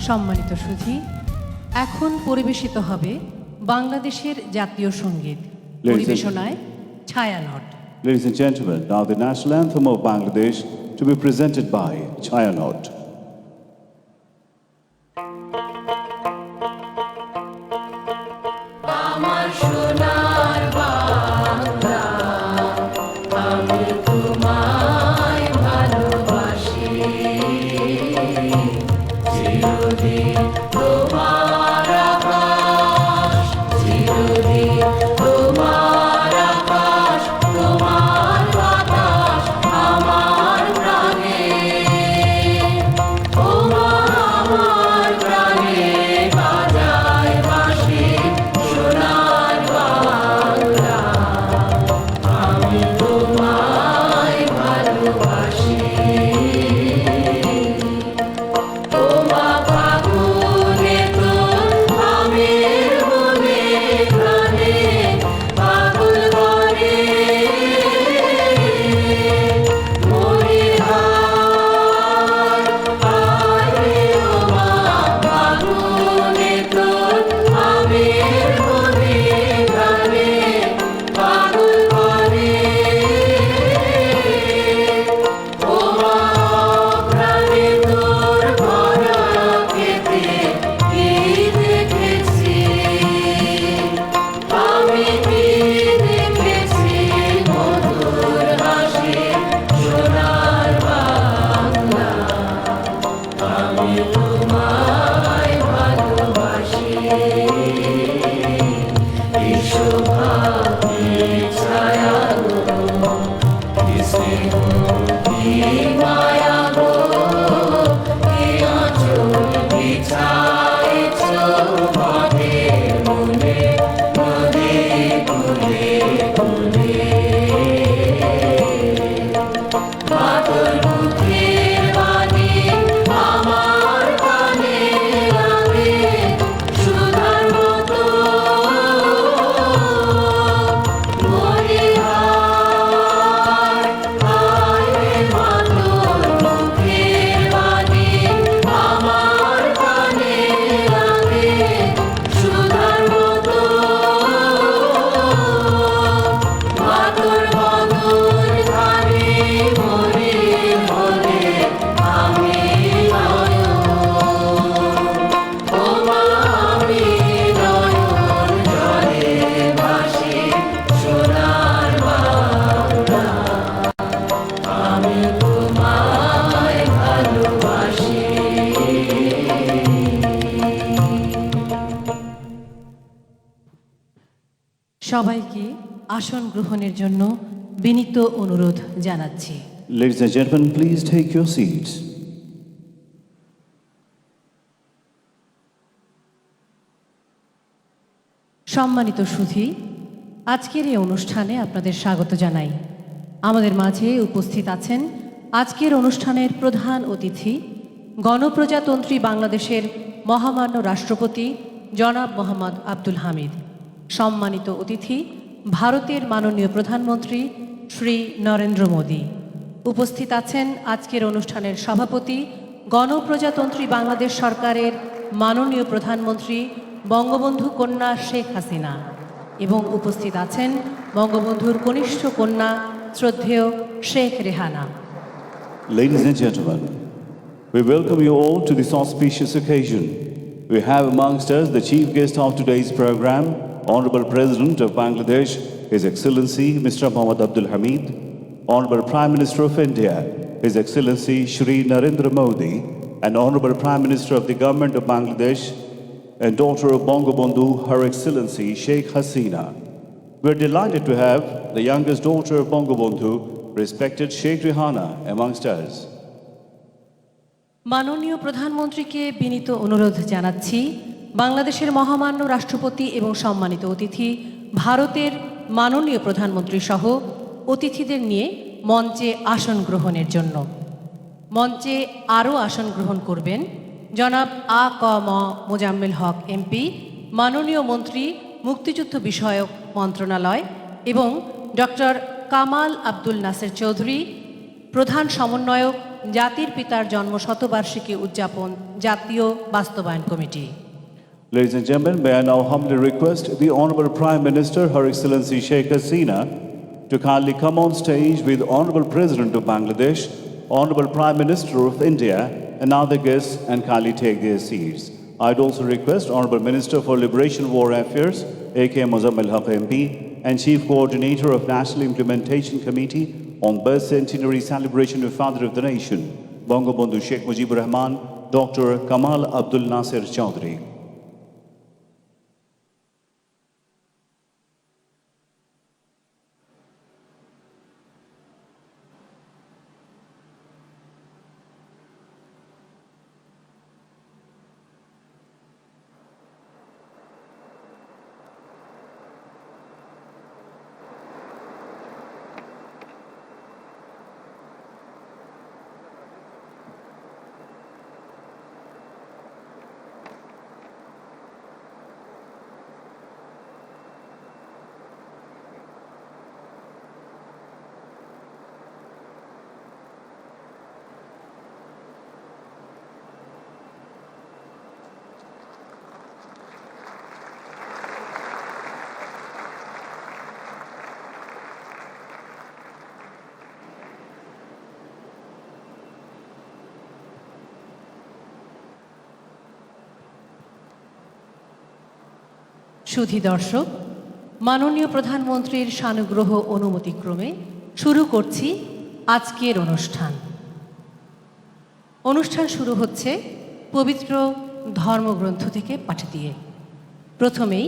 সম্মানিত সুধী, এখন পরিবেশিত হবে বাংলাদেশের জাতীয় সঙ্গীত। পরিবেশনায় Chhayanaut. Ladies and gentlemen, now the national anthem of Bangladesh to be presented by Chayanot. আমার সোনার বাংলা, আমি তোমায় ভালোবাসি, চিরদিন তোমার আকাশ, চিরদিন তোমার আকাশ, তোমার বাতাস আমার প্রাণে, আমার প্রাণে বাজায় বাঁশি সোনার বাংলা, আমি তোমায় ভালোবাসি। তোমা ফাগুনে তোর আমের বনে প্রাণে পাগল করে মরিহার, আরে ও মা ফাগুনে তোর আমের বনে প্রাণে পাগল করে ও মা প্রাণে তোর ভরা খেতে কি দেখেছি আমি, কি দেখেছি মধুর হাসি সোনার বাংলা, আমি তোমায় ভালোবাসি। কি শোভা কি ছায়া গো, কি স্নেহ কি মায়া গো, কি আঁচল বিছাইছ মাঠের মনে নদী কুলে কুলে, মাতর মুখের বাণী আমার কানে লাগে সুধার মতো, মরিহার, আরে মাতর মুখের বাণী আমার কানে লাগে সুধার মতো, মাতর বদন ধারে মরে মরে আমি নয়ন, ও মা আমি নয়ন জলে ভাসি সোনার বাংলা, আমি তোমায় ভালোবাসি। সবাইকে আসন গ্রহণের জন্য বিনীত অনুরোধ জানাচ্ছি। Ladies and gentlemen, please take your seats. সম্মানিত সুধী, আজকের এই অনুষ্ঠানে আপনাদের স্বাগত জানাই। আমাদের মাঝে উপস্থিত আছেন আজকের অনুষ্ঠানের প্রধান অতিথি, গণপ্রজাতন্ত্রী বাংলাদেশের মহামান্য রাষ্ট্রপতি জনাব মোহাম্মদ আব্দুল হামিদ। সম্মানিত অতিথি, ভারতের মাননীয় প্রধানমন্ত্রী শ্রী নরেন্দ্র মোদী। উপস্থিত আছেন আজকের অনুষ্ঠানের সভাপতি, গণপ্রজাতন্ত্রী বাংলাদেশ সরকারের মাননীয় প্রধানমন্ত্রী বঙ্গবন্ধু কন্যা শেখ হাসিনা, এবং উপস্থিত আছেন বঙ্গবন্ধুর কনিষ্ঠ কন্যা শ্রদ্ধেয় Sheikh Rehana. Ladies and gentlemen, we welcome you all to this auspicious occasion. We have amongst us the chief guest of today's program, Honorable President of Bangladesh, His Excellency Mr. Mohammad Abdul Hamid, Honorable Prime Minister of India, His Excellency Shri Narendra Modi, and Honorable Prime Minister of the Government of Bangladesh and daughter of Bangabandhu, Her Excellency Sheikh Hasina. We are delighted to have the youngest daughter of Bangabandhu, respected Sheikh Rehana, amongst us. মাননীয় প্রধানমন্ত্রীকে বিনীত অনুরোধ জানাচ্ছি বাংলাদেশের মহামান্য রাষ্ট্রপতি এবং সম্মানিত অতিথি ভারতের মাননীয় প্রধানমন্ত্রী সহ অতিথিদের নিয়ে মঞ্চে আসন গ্রহণের জন্য। মঞ্চে আরও আসন গ্রহণ করবেন জনাব আ ক ম মোজাম্মেল হক এমপি, মাননীয় মন্ত্রী মুক্তিযুদ্ধ বিষয়ক মন্ত্রণালয়, এবং ডক্টর কামাল আব্দুল নাসের চৌধুরী, প্রধান সমন্বয়ক জাতির পিতার জন্মশতবার্ষিকী উদযাপন জাতীয় বাস্তবায়ন committee. Ladies and gentlemen, may I now humbly request the Honorable Prime Minister, Her Excellency Sheikh Hasina, to kindly come on stage with Honorable President of Bangladesh, Honorable Prime Minister of India, and other guests and kindly take their seats. I'd also request Honorable Minister for Liberation War Affairs, A.K. Mozammel Haq MP, and Chief Coordinator of National Implementation Committee on Birth Centenary Celebration of Father of the Nation, Bangabandhu Sheikh Mujibur Rahman, Dr. Kamal Abdul Nasir Chaudhry. সুধী দর্শক, মাননীয় প্রধানমন্ত্রীর সানুগ্রহ অনুমতিক্রমে শুরু করছি আজকের অনুষ্ঠান। অনুষ্ঠান শুরু হচ্ছে পবিত্র ধর্মগ্রন্থ থেকে পাঠ দিয়ে। প্রথমেই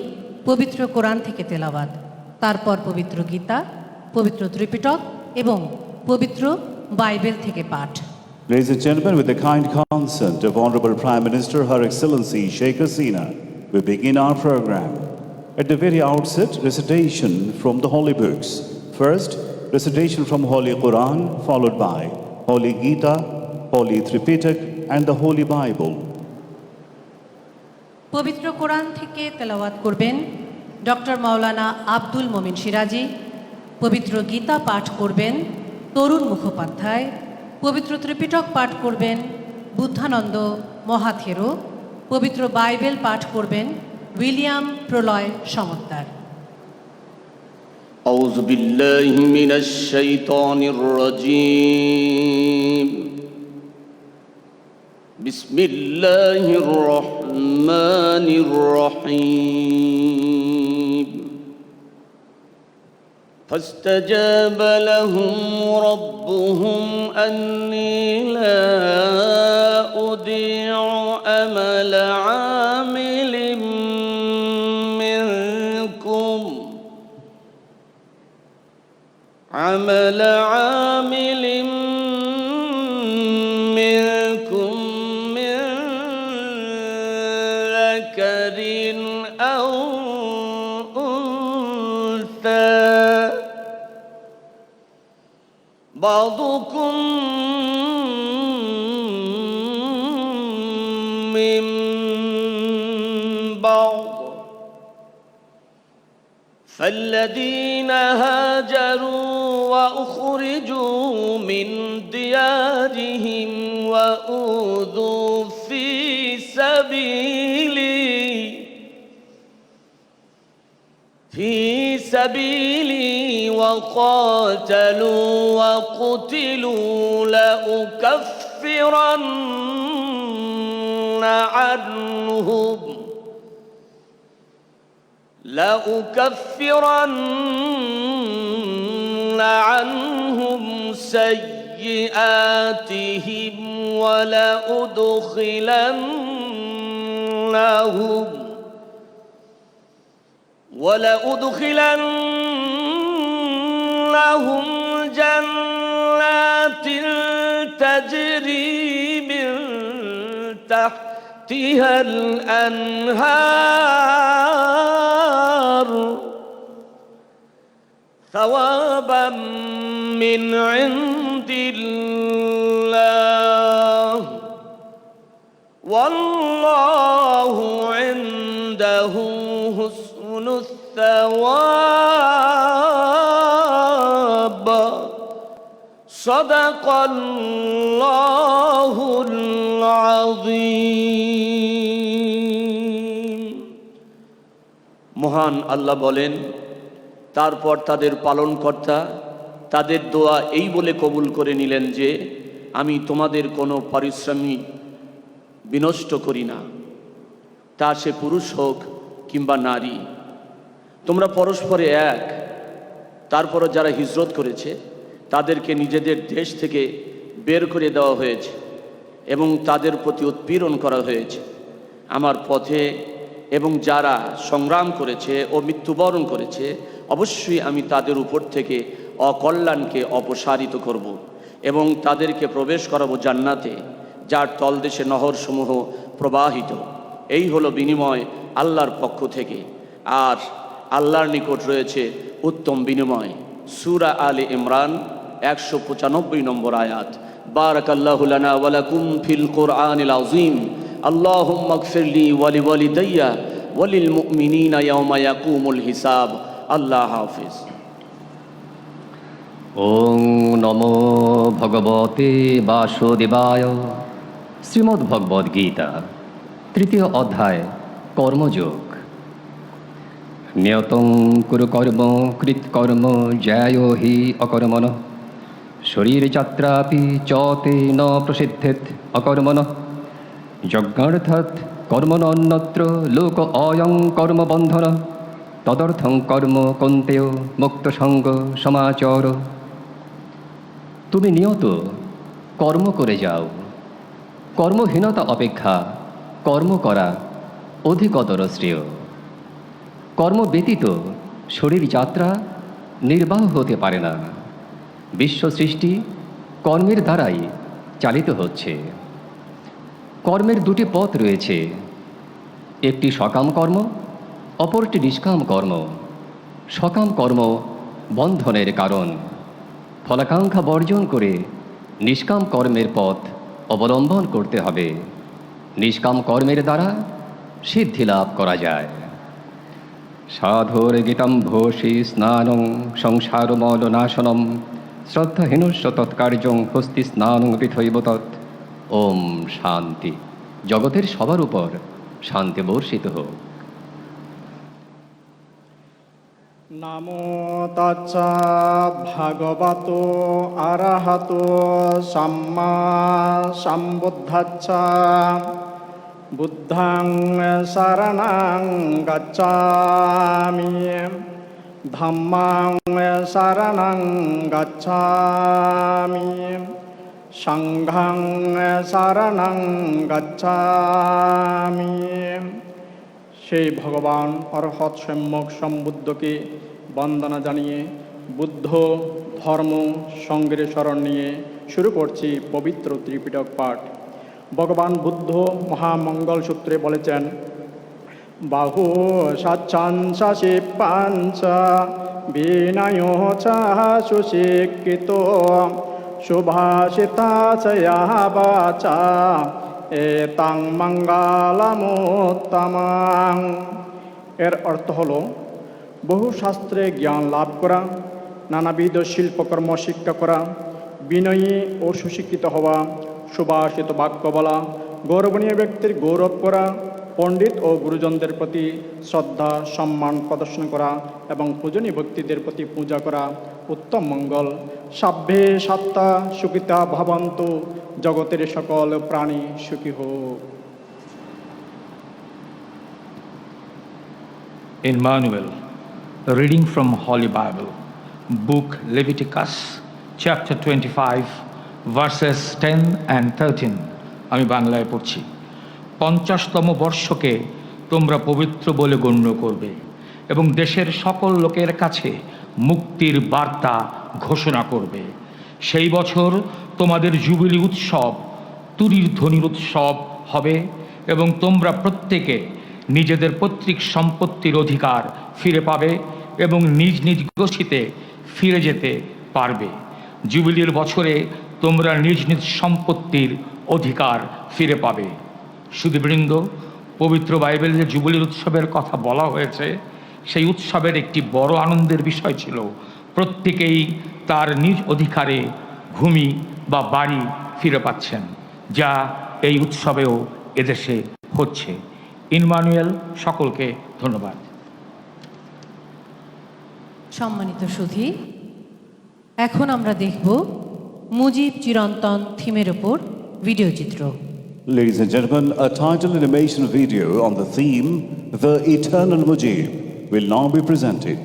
পবিত্র কোরআন থেকে তেলাওয়াত, তারপর পবিত্র গীতা, পবিত্র ত্রিপিটক এবং পবিত্র বাইবেল থেকে পাঠ। Ladies and gentlemen, with the kind consent of Honorable Prime Minister, Her Excellency Sheikh Hasina, we begin our program. At the very outset, recitation from the Holy Books. First, recitation from Holy Quran, followed by Holy Gita, Holy Tripitak, and the Holy Bible. পবিত্র কোরআন থেকে তেলাওয়াত করবেন doctor মাওলানা আব্দুল মমিন সিরাজি। পবিত্র গীতা পাঠ করবেন তরুণ মুখোপাধ্যায়। পবিত্র ত্রিপিটক পাঠ করবেন বুদ্ধানন্দ মহাথেরো। পবিত্র বাইবেল পাঠ করবেন উইলিয়াম প্রলয় সমদ্দার। أعوذ بالله من الشيطان الرجيم. بسم الله الرحمن الرحيم. فاستجاب لهم ربهم أني لا أضيع عمل عامل منكم من ذكر أو أنثى بعضكم من بعض فالذين هاجروا وأخرجوا من ديارهم وأوذوا في سبيلي وقاتلوا وقتلوا لأكفرن عنهم سيئاتهم ولأدخلنهم جنات تجري من تحتها الأنهار ثوابا من عند الله والله عنده حسن الثواب সাদাকাল্লাহুল আযীম। মহান আল্লাহ বলেন, তারপর তাদের পালনকর্তা তাদের দোয়া এই বলে কবুল করে নিলেন যে, আমি তোমাদের কোনো পারিশ্রমিক বিনষ্ট করি না, তা সে পুরুষ হোক কিংবা নারী। তোমরা পরস্পরে এক। তারপরও যারা হিজরত করেছে তাদেরকে নিজেদের দেশ থেকে বের করে দেওয়া হয়েছে এবং তাদের প্রতি উৎপীড়ন করা হয়েছে আমার পথে, এবং যারা সংগ্রাম করেছে ও মৃত্যুবরণ করেছে, অবশ্যই আমি তাদের উপর থেকে অকল্যাণকে অপসারিত করব এবং তাদেরকে প্রবেশ করাবো জান্নাতে, যার তলদেশে নহরসমূহ প্রবাহিত। এই হলো বিনিময় আল্লাহর পক্ষ থেকে, আর আল্লাহর নিকট রয়েছে উত্তম বিনিময়। সূরা আলে ইমরান 195 নম্বর আয়াত। বারাকাল্লাহু লানা ওয়া লাকুম ফিল কুরআনিল আযীম। আল্লাহুম্মা ইগফিরলি ওয়া লিওয়ালিদাইয়া ওয়া লিল মুমিনিনা ইয়াওমা ইয়াকুমুল হিসাব। আল্লাহ হাফেজ। ওং নমো ভগবতে বাসুদেবায়। শ্রীমদ্ ভগবদ্ গীতা, তৃতীয় অধ্যায়, কর্মযোগ। নিয়তং কুরু কর্ম কৃৎকর্ম জ্যায় হি অকর্মণঃ শরীরযাত্রাপি চ তে ন প্রসিদ্ধেৎ অকর্মণঃ যজ্ঞার্থাৎ কর্মণন্যত্র লোক অয়ং কর্মবন্ধন তদর্থং কর্ম কন্তেয় মুক্তসঙ্গ সমাচর। তুমি নিয়ত কর্ম করে যাও। কর্মহীনতা অপেক্ষা কর্ম করা অধিকতর শ্রেয়। কর্ম ব্যতীত শরীর যাত্রা নির্বাহ হতে পারে না। বিশ্ব সৃষ্টি কর্মের দ্বারাই চালিত হচ্ছে। কর্মের দুটি পথ রয়েছে, একটি সকাম কর্ম, অপরটি নিষ্কাম কর্ম। সকাম কর্ম বন্ধনের কারণ। ফলাকাঙ্ক্ষা বর্জন করে নিষ্কাম কর্মের পথ অবলম্বন করতে হবে। নিষ্কাম কর্মের দ্বারা সিদ্ধি লাভ করা যায়। সাধুর গীতম ভোষি স্নানং সংসারমলনাশনম শ্রদ্ধাহীনস্য তৎকার্যং হস্তি স্নানং পৃথৈব তৎ। ওম শান্তি। জগতের সবার উপর শান্তি বর্ষিত হোক। নামো তাচ্ছা ভাগবতো আরহাতো সাম্মা সম্বুদ্ধাচ্ছা। বুদ্ধাং শরণং গচ্ছামি ধাম্মাং শরণং গচ্ছামি সংঘং শরণং গচ্ছামি। সেই ভগবান অরহৎ সম্যক সম্বুদ্ধকে বন্দনা জানিয়ে বুদ্ধ ধর্ম সঙ্গের শরণ নিয়ে শুরু করছি পবিত্র ত্রিপিটক পাঠ। ভগবান বুদ্ধ মহামঙ্গল সূত্রে বলেছেন, বাহু সাচ্ছাংশি পাঞ্চ বিনয় সুশিক্ষিত সুভাষিতা বাচা এতাং মঙ্গলমুত্তমাং। এর অর্থ হলো বহু শাস্ত্রে জ্ঞান লাভ করা, নানাবিধ শিল্পকর্ম শিক্ষা করা, বিনয়ী ও সুশিক্ষিত হওয়া, সুভাষিত বাক্য বলা, গৌরবনীয় ব্যক্তির গৌরব করা, পণ্ডিত ও গুরুজনদের প্রতি শ্রদ্ধা সম্মান প্রদর্শন করা এবং পূজনীয় ব্যক্তিদের প্রতি পূজা করা উত্তম মঙ্গল। সাভ্যে সাত্তা সুখিতা ভবন্তু, জগতের সকল প্রাণী সুখী হোক। Emmanuel, a reading from Holy Bible, Book Leviticus, chapter 25, verses 10 and 13. আমি বাংলায় পড়ছি। 50তম বর্ষকে তোমরা পবিত্র বলে গণ্য করবে এবং দেশের সকল লোকের কাছে মুক্তির বার্তা ঘোষণা করবে। সেই বছর তোমাদের জুবিলি উৎসব, তুরির ধ্বনির উৎসব হবে এবং তোমরা প্রত্যেকে নিজেদের পৈতৃক সম্পত্তির অধিকার ফিরে পাবে এবং নিজ নিজ গোষ্ঠীতে ফিরে যেতে পারবে। জুবিলির বছরে তোমরা নিজ নিজ সম্পত্তির অধিকার ফিরে পাবে। সুধীবৃন্দ, পবিত্র বাইবেলে যে জুবিলির উৎসবের কথা বলা হয়েছে, সেই উৎসবের একটি বড় আনন্দের বিষয় ছিল প্রত্যেকেই তার নিজ অধিকারে ভূমি বা বাড়ি ফিরে পাচ্ছেন, যা এই উৎসবেও এদেশে হচ্ছে। ইম্মানুয়েল, সকলকে ধন্যবাদ। সম্মানিত সুধী, এখন আমরা দেখব মুজিব চিরন্তন থিমের ওপর ভিডিও চিত্র। Ladies and gentlemen, a title animation video on the theme, The Eternal Mujib, will now be presented.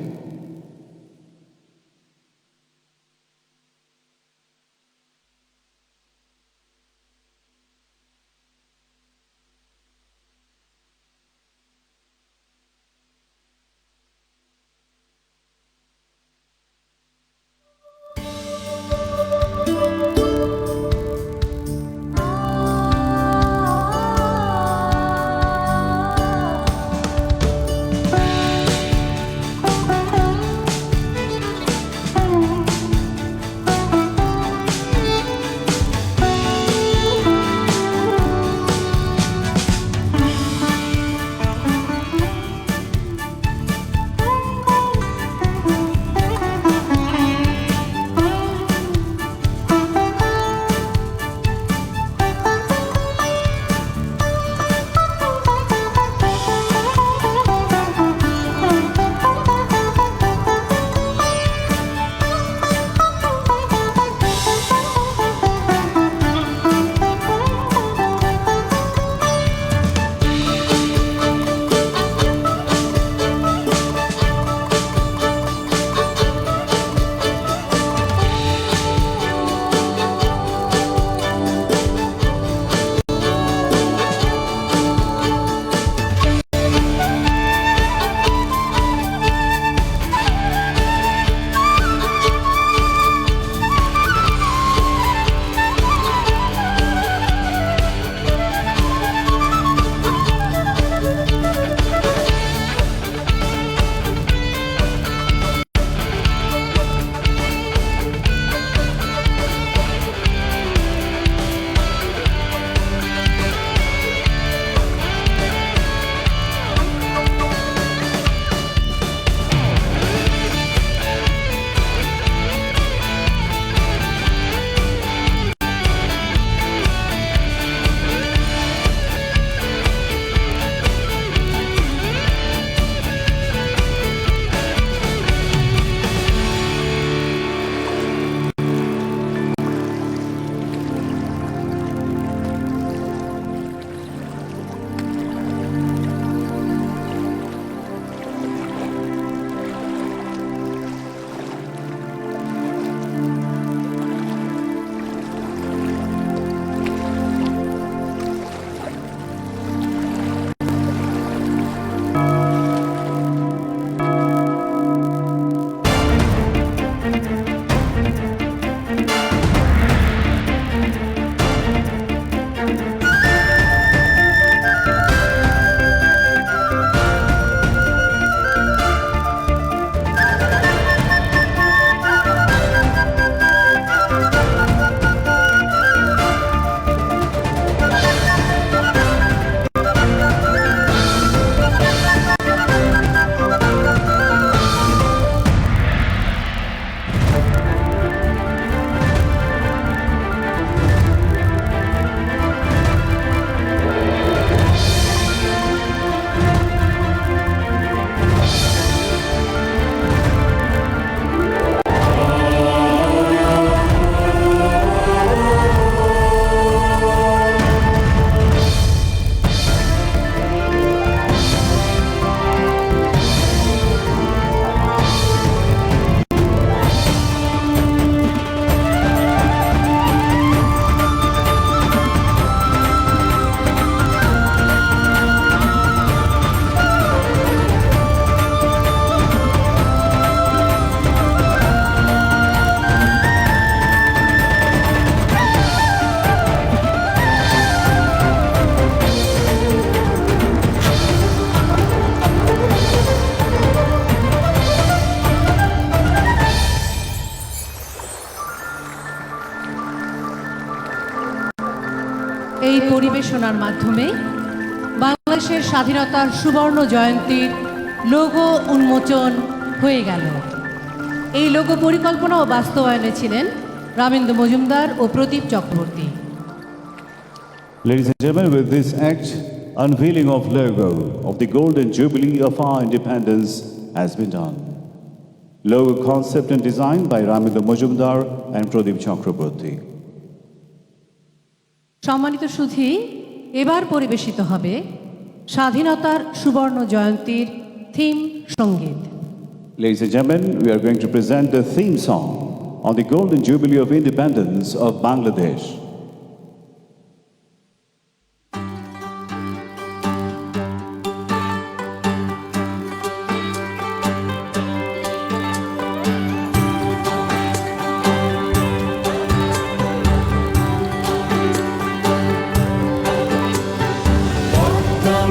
এই পরিবেশনার মাধ্যমে বাংলাদেশের স্বাধীনতার সুবর্ণ জয়ন্তীর লোগো উন্মোচন হয়ে গেল। এই লোগো পরিকল্পনা ও বাস্তবায়নে ছিলেন রামেন্দ্র মজুমদার ও প্রদীপ Chakraborty. Ladies and gentlemen, with this act, unveiling of logo of the Golden Jubilee of our independence has been done. Logo concept and design by Ramendra Majumdar and Pradeep Chakraborty. সম্মানিত সুধী, এবার পরিবেশিত হবে স্বাধীনতার সুবর্ণ জয়ন্তীর থিম সঙ্গীত। Ladies and gentlemen, we are going to present the theme song on the Golden Jubilee of Independence of Bangladesh.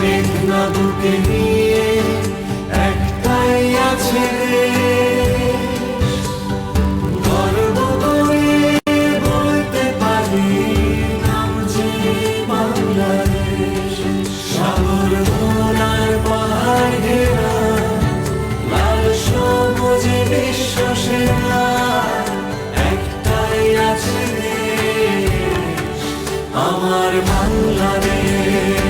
মেঘনা বুকে নিয়ে একটাই আছে গর্ব করে বলতে পারি নাম যে বাংলাদেশ। সাগর ভোলার পাহাড় ঘেরা লাল সবুজে বিশ্ব সেরা একটাই আছে দেশ, আমার বাংলাদেশ,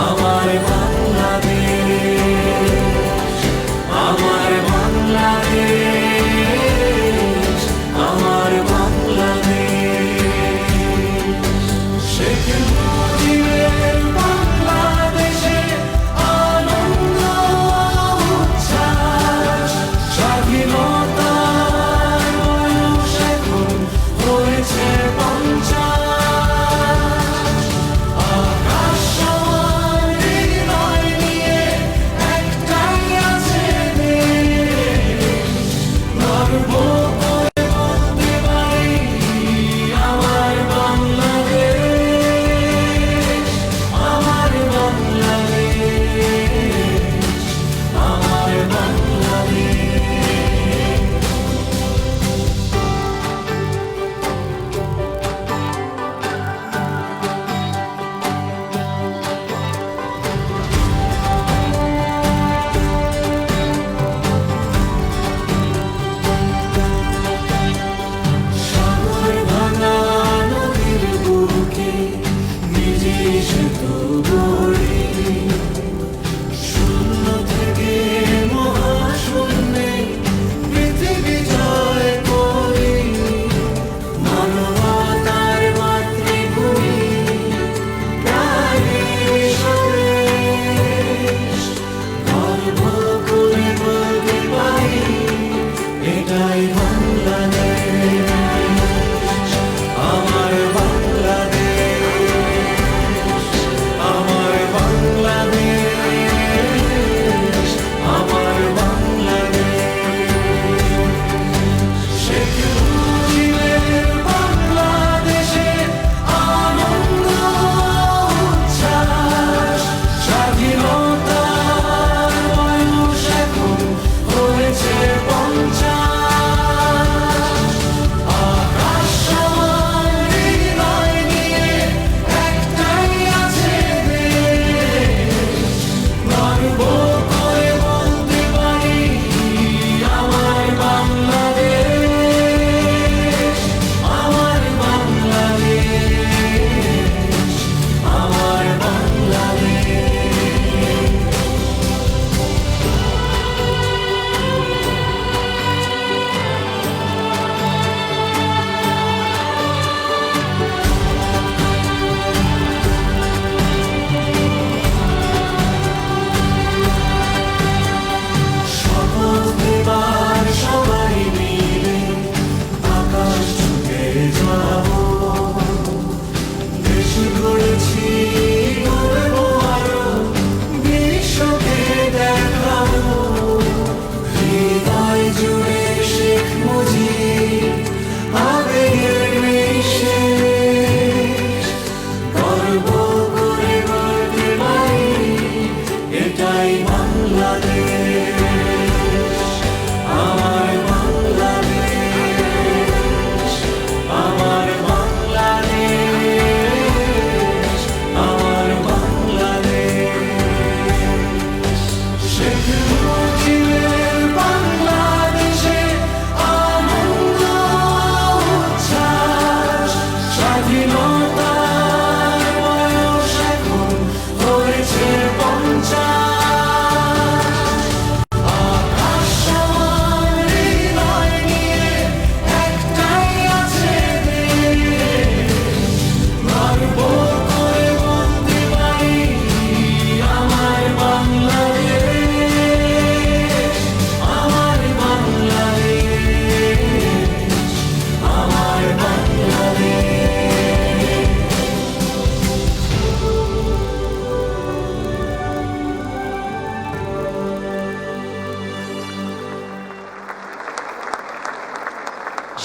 আমার বাংলাদেশ, আমার বাংলাদেশ, আমার বাংলাদেশ। শেখ মুজিবের বাংলাদেশে আনন্দ উচ্ছ্বাস, স্বাধীনতার বয়স এখন হয়েছে 50।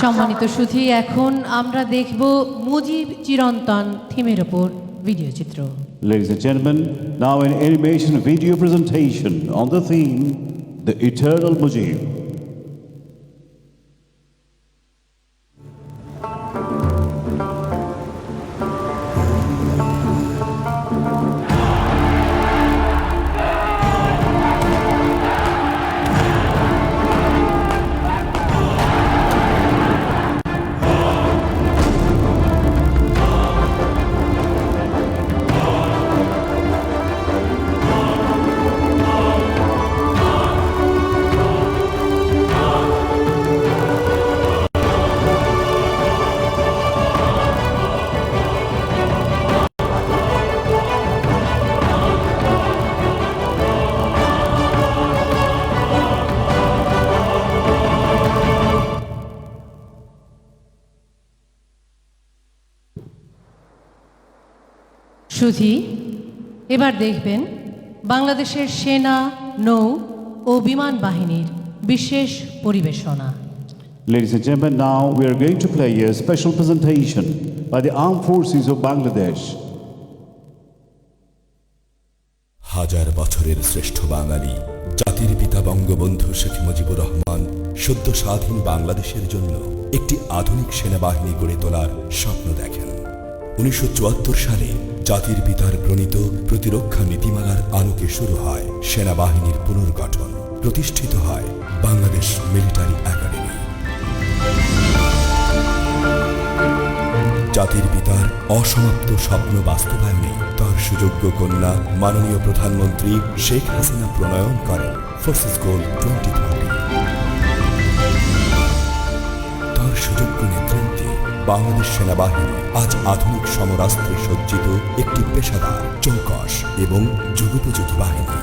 সম্মানিত সুধী, এখন আমরা দেখব মুজিব চিরন্তন থিমের ওপর ভিডিও চিত্র। Ladies and gentlemen, now an animation video presentation on the theme, The Eternal Mujib. সুধী, এবার দেখবেন বাংলাদেশের সেনা, নৌ ও বিমান বাহিনীর বিশেষ পরিবেশনা। Ladies and gentlemen, now we are going to play a special presentation by the Armed Forces of Bangladesh. হাজার বছরের শ্রেষ্ঠ বাঙালি জাতির পিতা বঙ্গবন্ধু শেখ মুজিবুর রহমান সদ্য স্বাধীন বাংলাদেশের জন্য একটি আধুনিক সেনাবাহিনী গড়ে তোলার স্বপ্ন দেখেন। 1974 সালে জাতির পিতার প্রণীত প্রতিরক্ষা নীতিমালার আলোকে শুরু হয় সেনাবাহিনীর পুনর্গঠন, প্রতিষ্ঠিত হয় বাংলাদেশ মিলিটারি একাডেমি। জাতির পিতার অসমাপ্ত স্বপ্ন বাস্তবায়নে তার সুযোগ্য কন্যা মাননীয় প্রধানমন্ত্রী শেখ হাসিনা প্রণয়ন করেন ফোর্সেস গোল 2030। তার সুযোগ্য নেতৃত্বে বাংলাদেশ সেনাবাহিনী আজ আধুনিক সমরাস্ত্রে সজ্জিত একটি পেশাদার, চৌকস এবং যুগোপযোগী বাহিনী।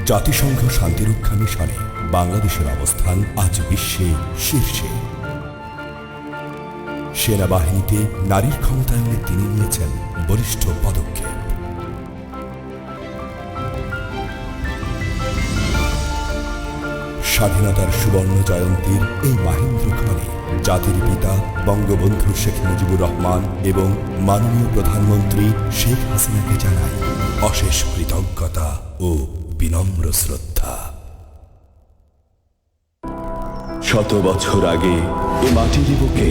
জাতিসংঘ শান্তিরক্ষা মিশনে বাংলাদেশের অবস্থান আজ বিশ্বে শীর্ষে। সেনাবাহিনীতে নারীর ক্ষমতায়নে তিনি নিয়েছেন বলিষ্ঠ পদক্ষেপ। স্বাধীনতার সুবর্ণ জয়ন্তীর এই মাহেন্দ্রক্ষণে জাতির পিতা বঙ্গবন্ধু শেখ মুজিবুর রহমান এবং মাননীয় প্রধানমন্ত্রী শেখ হাসিনাকে জানাই অশেষ কৃতজ্ঞতা ও বিনম্র শ্রদ্ধা। শত বছর আগে এ মাটির বুকে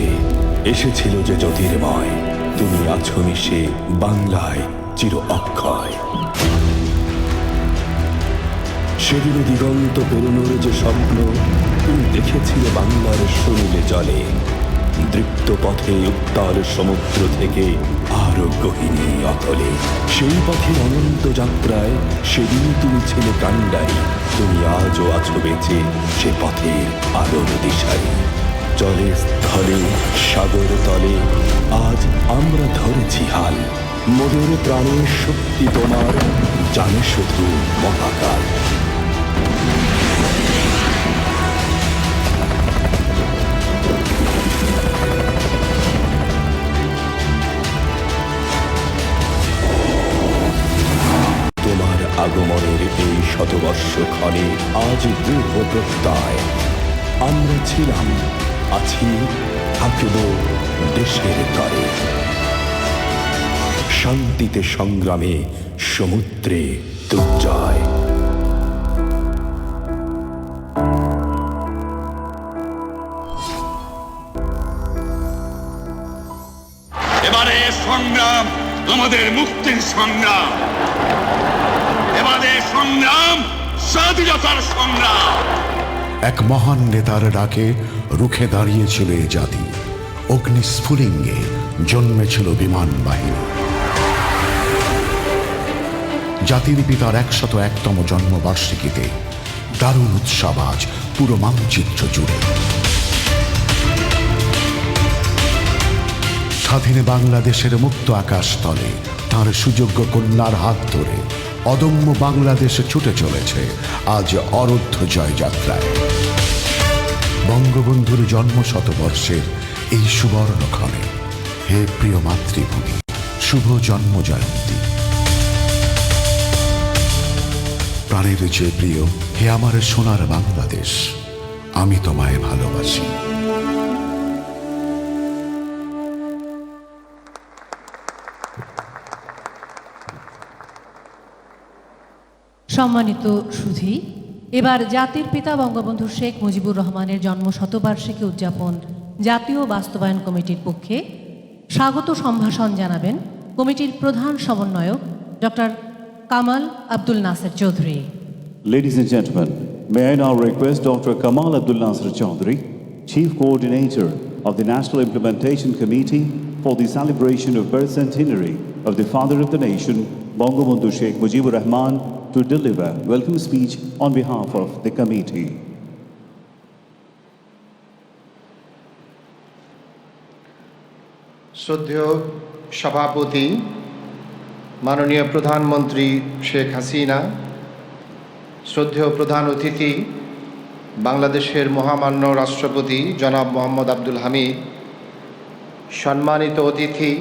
এসেছিল যে জ্যোতির্ময়, তুমি আছো মিশে বাংলায় চির অক্ষয়। সেদিন দিগন্ত পেরোনোর যে স্বপ্ন তুমি দেখেছিলে বাংলার সরুলে জলে, দৃপ্ত পথে উত্তাল সমুদ্র থেকে আরো গহীনে অতলে। সেই পথে অনন্ত যাত্রায় সেদিন তুমি ছিলে কাণ্ডারি, তুমি আজও আছো বেঁচে সে পথের আলোর দিশারি। জলে স্থলে সাগর তলে আজ আমরা ধরেছি হাল, মোদের প্রাণের শক্তি তোমার জানে শুধু মহাকাল। তোমার আগমনের এই শতবর্ষ ক্ষণে আজ দৃঢ় প্রত্যয়, আমরা ছিলাম, আছি, থাকব দেশের তরে। শান্তিতে সংগ্রামে সমুদ্রে দুর্জয়। এবারে সংগ্রাম আমাদের মুক্তির সংগ্রাম, এবারে সংগ্রাম স্বাধীনতার সংগ্রাম। এক মহান নেতার ডাকে রুখে দাঁড়িয়েছিল এ জাতি, অগ্নিস্ফুলিঙ্গে জন্মেছিল বিমান বাহিনী। জাতির পিতার 101তম জন্মবার্ষিকীতে দারুণ উৎসব আজ পুরো মানচিত্র জুড়ে। স্বাধীন বাংলাদেশের মুক্ত আকাশতলে তাঁর সুযোগ্য কন্যার হাত ধরে অদম্য বাংলাদেশে ছুটে চলেছে আজ অরুদ্ধ জয়যাত্রায়। বঙ্গবন্ধুর জন্ম শতবর্ষের এই সুবর্ণক্ষণে হে প্রিয় মাতৃভূমি, শুভ জন্ম জয়ন্তী। প্রাণের চেয়ে প্রিয়, হে আমার সোনার বাংলাদেশ, আমি তোমায় ভালোবাসি। সম্মানিত সুধী, এবার জাতির পিতা বঙ্গবন্ধু শেখ মুজিবুর রহমানের জন্ম শতবার্ষিকী উদযাপন জাতীয় বাস্তবায়ন কমিটির পক্ষে স্বাগত সম্ভাষণ জানাবেন কমিটির প্রধান সমন্বয়ক doctor Kamal Abdul Nasser Chowdhury. Ladies and gentlemen, may I now request Dr. Kamal Abdul Nasir Chaudhary, Chief Coordinator of the National Implementation Committee for the celebration of birth centenary of the Father of the Nation, Bangabandhu Sheikh Mujibur Rahman, to deliver welcome speech on behalf of the committee. শ্রদ্ধেয় সভাপতি মাননীয় প্রধানমন্ত্রী শেখ হাসিনা, শ্রদ্ধেয় প্রধান অতিথি বাংলাদেশের মহামান্য রাষ্ট্রপতি জনাব মোহাম্মদ আব্দুল হামিদ, সম্মানিত অতিথি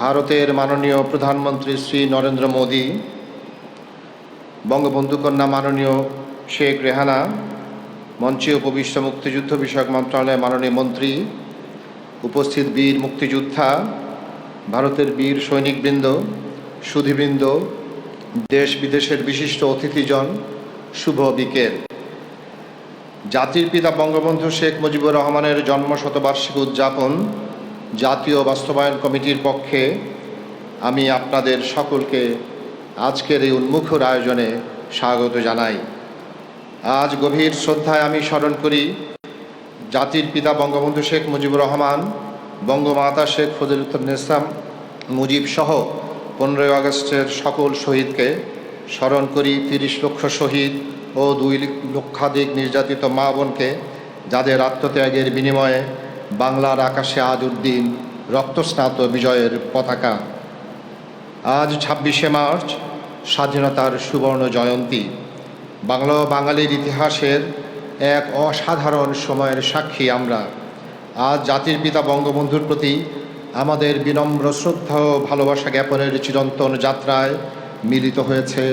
ভারতের মাননীয় প্রধানমন্ত্রী শ্রী নরেন্দ্র মোদী, বঙ্গবন্ধু কন্যা মাননীয় শেখ রেহানা, মঞ্চে উপবিষ্ট মুক্তিযুদ্ধ বিষয়ক মন্ত্রণালয়ের মাননীয় মন্ত্রী, উপস্থিত বীর মুক্তিযোদ্ধা, ভারতের বীর সৈনিকবৃন্দ, সুধীবৃন্দ, দেশ বিদেশের বিশিষ্ট অতিথিজন, শুভ বিকেল। জাতির পিতা বঙ্গবন্ধু শেখ মুজিবুর রহমানের জন্ম শতবার্ষিকী উদযাপন জাতীয় বাস্তবায়ন কমিটির পক্ষে আমি আপনাদের সকলকে আজকের এই উন্মুখর আয়োজনে স্বাগত জানাই। আজ গভীর শ্রদ্ধায় আমি স্মরণ করি জাতির পিতা বঙ্গবন্ধু শেখ মুজিবুর রহমান, বঙ্গমাতা শেখ ফজিলাতুন্নেসা মুজিব সহ 15 আগস্টের সকল শহীদকে স্মরণ করি। 30 লক্ষ শহীদ ও 2 লক্ষাধিক নির্যাতিত মা বোনকে, যাদের আত্মত্যাগের বিনিময়ে বাংলার আকাশে আজ উড্ডীন রক্তস্নাত বিজয়ের পতাকা। আজ 26শে মার্চ স্বাধীনতার সুবর্ণ জয়ন্তী। বাংলা ও বাঙালির ইতিহাসের এক অসাধারণ সময়ের সাক্ষী আমরা। আজ জাতির পিতা বঙ্গবন্ধুর প্রতি আমাদের বিনম্র শ্রদ্ধা ও ভালোবাসা জ্ঞাপনের চিরন্তন যাত্রায় মিলিত হয়েছে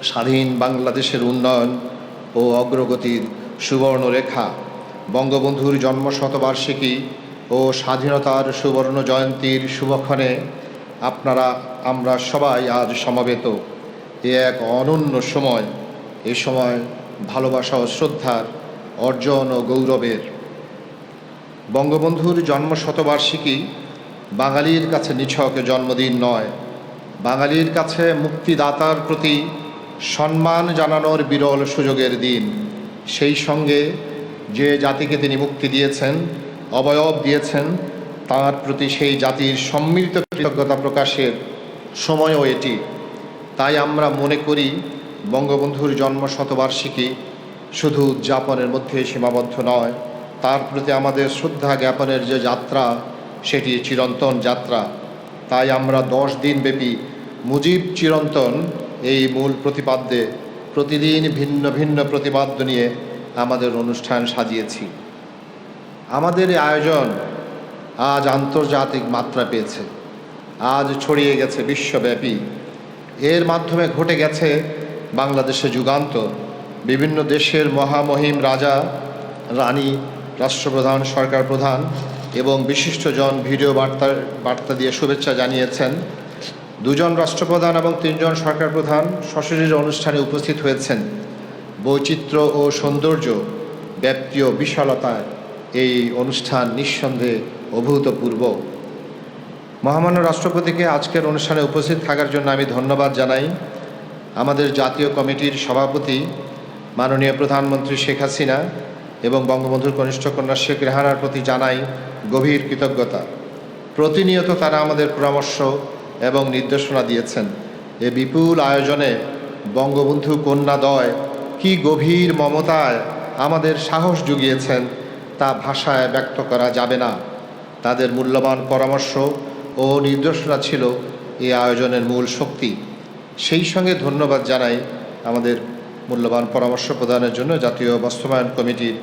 স্বাধীন বাংলাদেশের উন্নয়ন ও অগ্রগতির সুবর্ণরেখা। বঙ্গবন্ধুর জন্ম শতবার্ষিকী ও স্বাধীনতার সুবর্ণ জয়ন্তীর শুভক্ষণে আমরা সবাই আজ সমবেত। এ এক অনন্য সময়। এ সময় ভালোবাসা ও শ্রদ্ধার অর্জন ও গৌরবের। বঙ্গবন্ধুর জন্ম শতবার্ষিকী বাঙালির কাছে নিছক জন্মদিন নয়, বাঙালির কাছে মুক্তিদাতার প্রতি সম্মান জানানোর বিরল সুযোগের দিন। সেই সঙ্গে যে জাতিকে তিনি মুক্তি দিয়েছেন, অবয়ব দিয়েছেন, তার প্রতি সেই জাতির সম্মিলিত কৃতজ্ঞতা প্রকাশের সময়ও এটি। তাই আমরা মনে করি বঙ্গবন্ধুর জন্ম শতবার্ষিকী শুধু উদযাপনের মধ্যে সীমাবদ্ধ নয়, তার প্রতি আমাদের শ্রদ্ধা জ্ঞাপনের যে যাত্রা, সেটি চিরন্তন যাত্রা। তাই আমরা 10 দিনব্যাপী মুজিব চিরন্তন এই মূল প্রতিপাদ্যে প্রতিদিন ভিন্ন ভিন্ন প্রতিপাদ্য নিয়ে আমাদের অনুষ্ঠান সাজিয়েছি। আমাদের এই আয়োজন আজ আন্তর্জাতিক মাত্রা পেয়েছে, আজ ছড়িয়ে গেছে বিশ্বব্যাপী। এর মাধ্যমে ঘটে গেছে বাংলাদেশে যুগান্তর। বিভিন্ন দেশের মহামহিম রাজা, রানী, রাষ্ট্রপ্রধান, সরকার প্রধান এবং বিশিষ্টজন ভিডিও বার্তা দিয়ে শুভেচ্ছা জানিয়েছেন। 2 জন রাষ্ট্রপ্রধান এবং 3 জন সরকার প্রধান সশরীরে অনুষ্ঠানে উপস্থিত হয়েছেন। বৈচিত্র্য ও সৌন্দর্য, ব্যাপ্তি ও বিশালতায় এই অনুষ্ঠান নিঃসন্দেহে অভূতপূর্ব। মহামান্য রাষ্ট্রপতিকে আজকের অনুষ্ঠানে উপস্থিত থাকার জন্য আমি ধন্যবাদ জানাই। আমাদের জাতীয় কমিটির সভাপতি মাননীয় প্রধানমন্ত্রী শেখ হাসিনা এবং বঙ্গবন্ধুর কনিষ্ঠ কন্যা শেখ রেহানার প্রতি জানাই গভীর কৃতজ্ঞতা। প্রতিনিয়ত তারা আমাদের পরামর্শ এবং নির্দেশনা দিয়েছেন। এ বিপুল আয়োজনে বঙ্গবন্ধু কন্যাদ্বয় কি গভীর মমতায় আমাদের সাহস জুগিয়েছেন তা ভাষায় ব্যক্ত করা যাবে না। তাদের মূল্যবান পরামর্শ ও নির্দেশনা ছিল এই আয়োজনের মূল শক্তি। সেই সঙ্গে ধন্যবাদ জানাই আমাদের মূল্যবান পরামর্শ প্রদানের জন্য জাতীয় বাস্তবায়ন কমিটির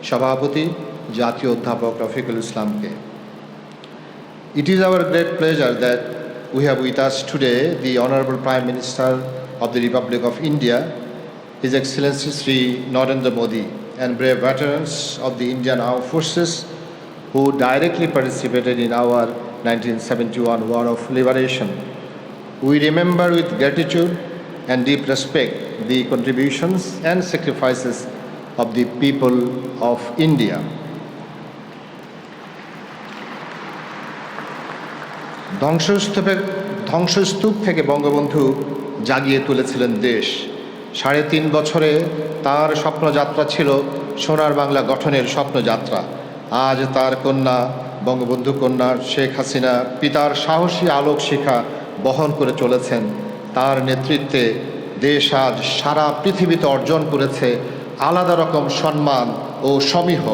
সভাপতি জাতীয় অধ্যাপক রফিকুল ইসলামকে। It is our great pleasure that we have with us today the Honorable Prime Minister of the Republic of India, His Excellency Sri Narendra Modi, and brave veterans of the Indian Armed Forces who directly participated in our 1971 War of Liberation. We remember with gratitude and deep respect the contributions and sacrifices of the people of India. ধ্বংসস্তূপ থেকে বঙ্গবন্ধু জাগিয়ে তুলেছিলেন দেশ। ৩.৫ বছরে তার স্বপ্নযাত্রা ছিল সোনার বাংলা গঠনের স্বপ্নযাত্রা। আজ তার কন্যা বঙ্গবন্ধু কন্যা শেখ হাসিনা পিতার সাহসী আলোক শিখা বহন করে চলেছেন। তার নেতৃত্বে দেশ আজ সারা পৃথিবীতে অর্জন করেছে আলাদা রকম সম্মান ও সমীহ।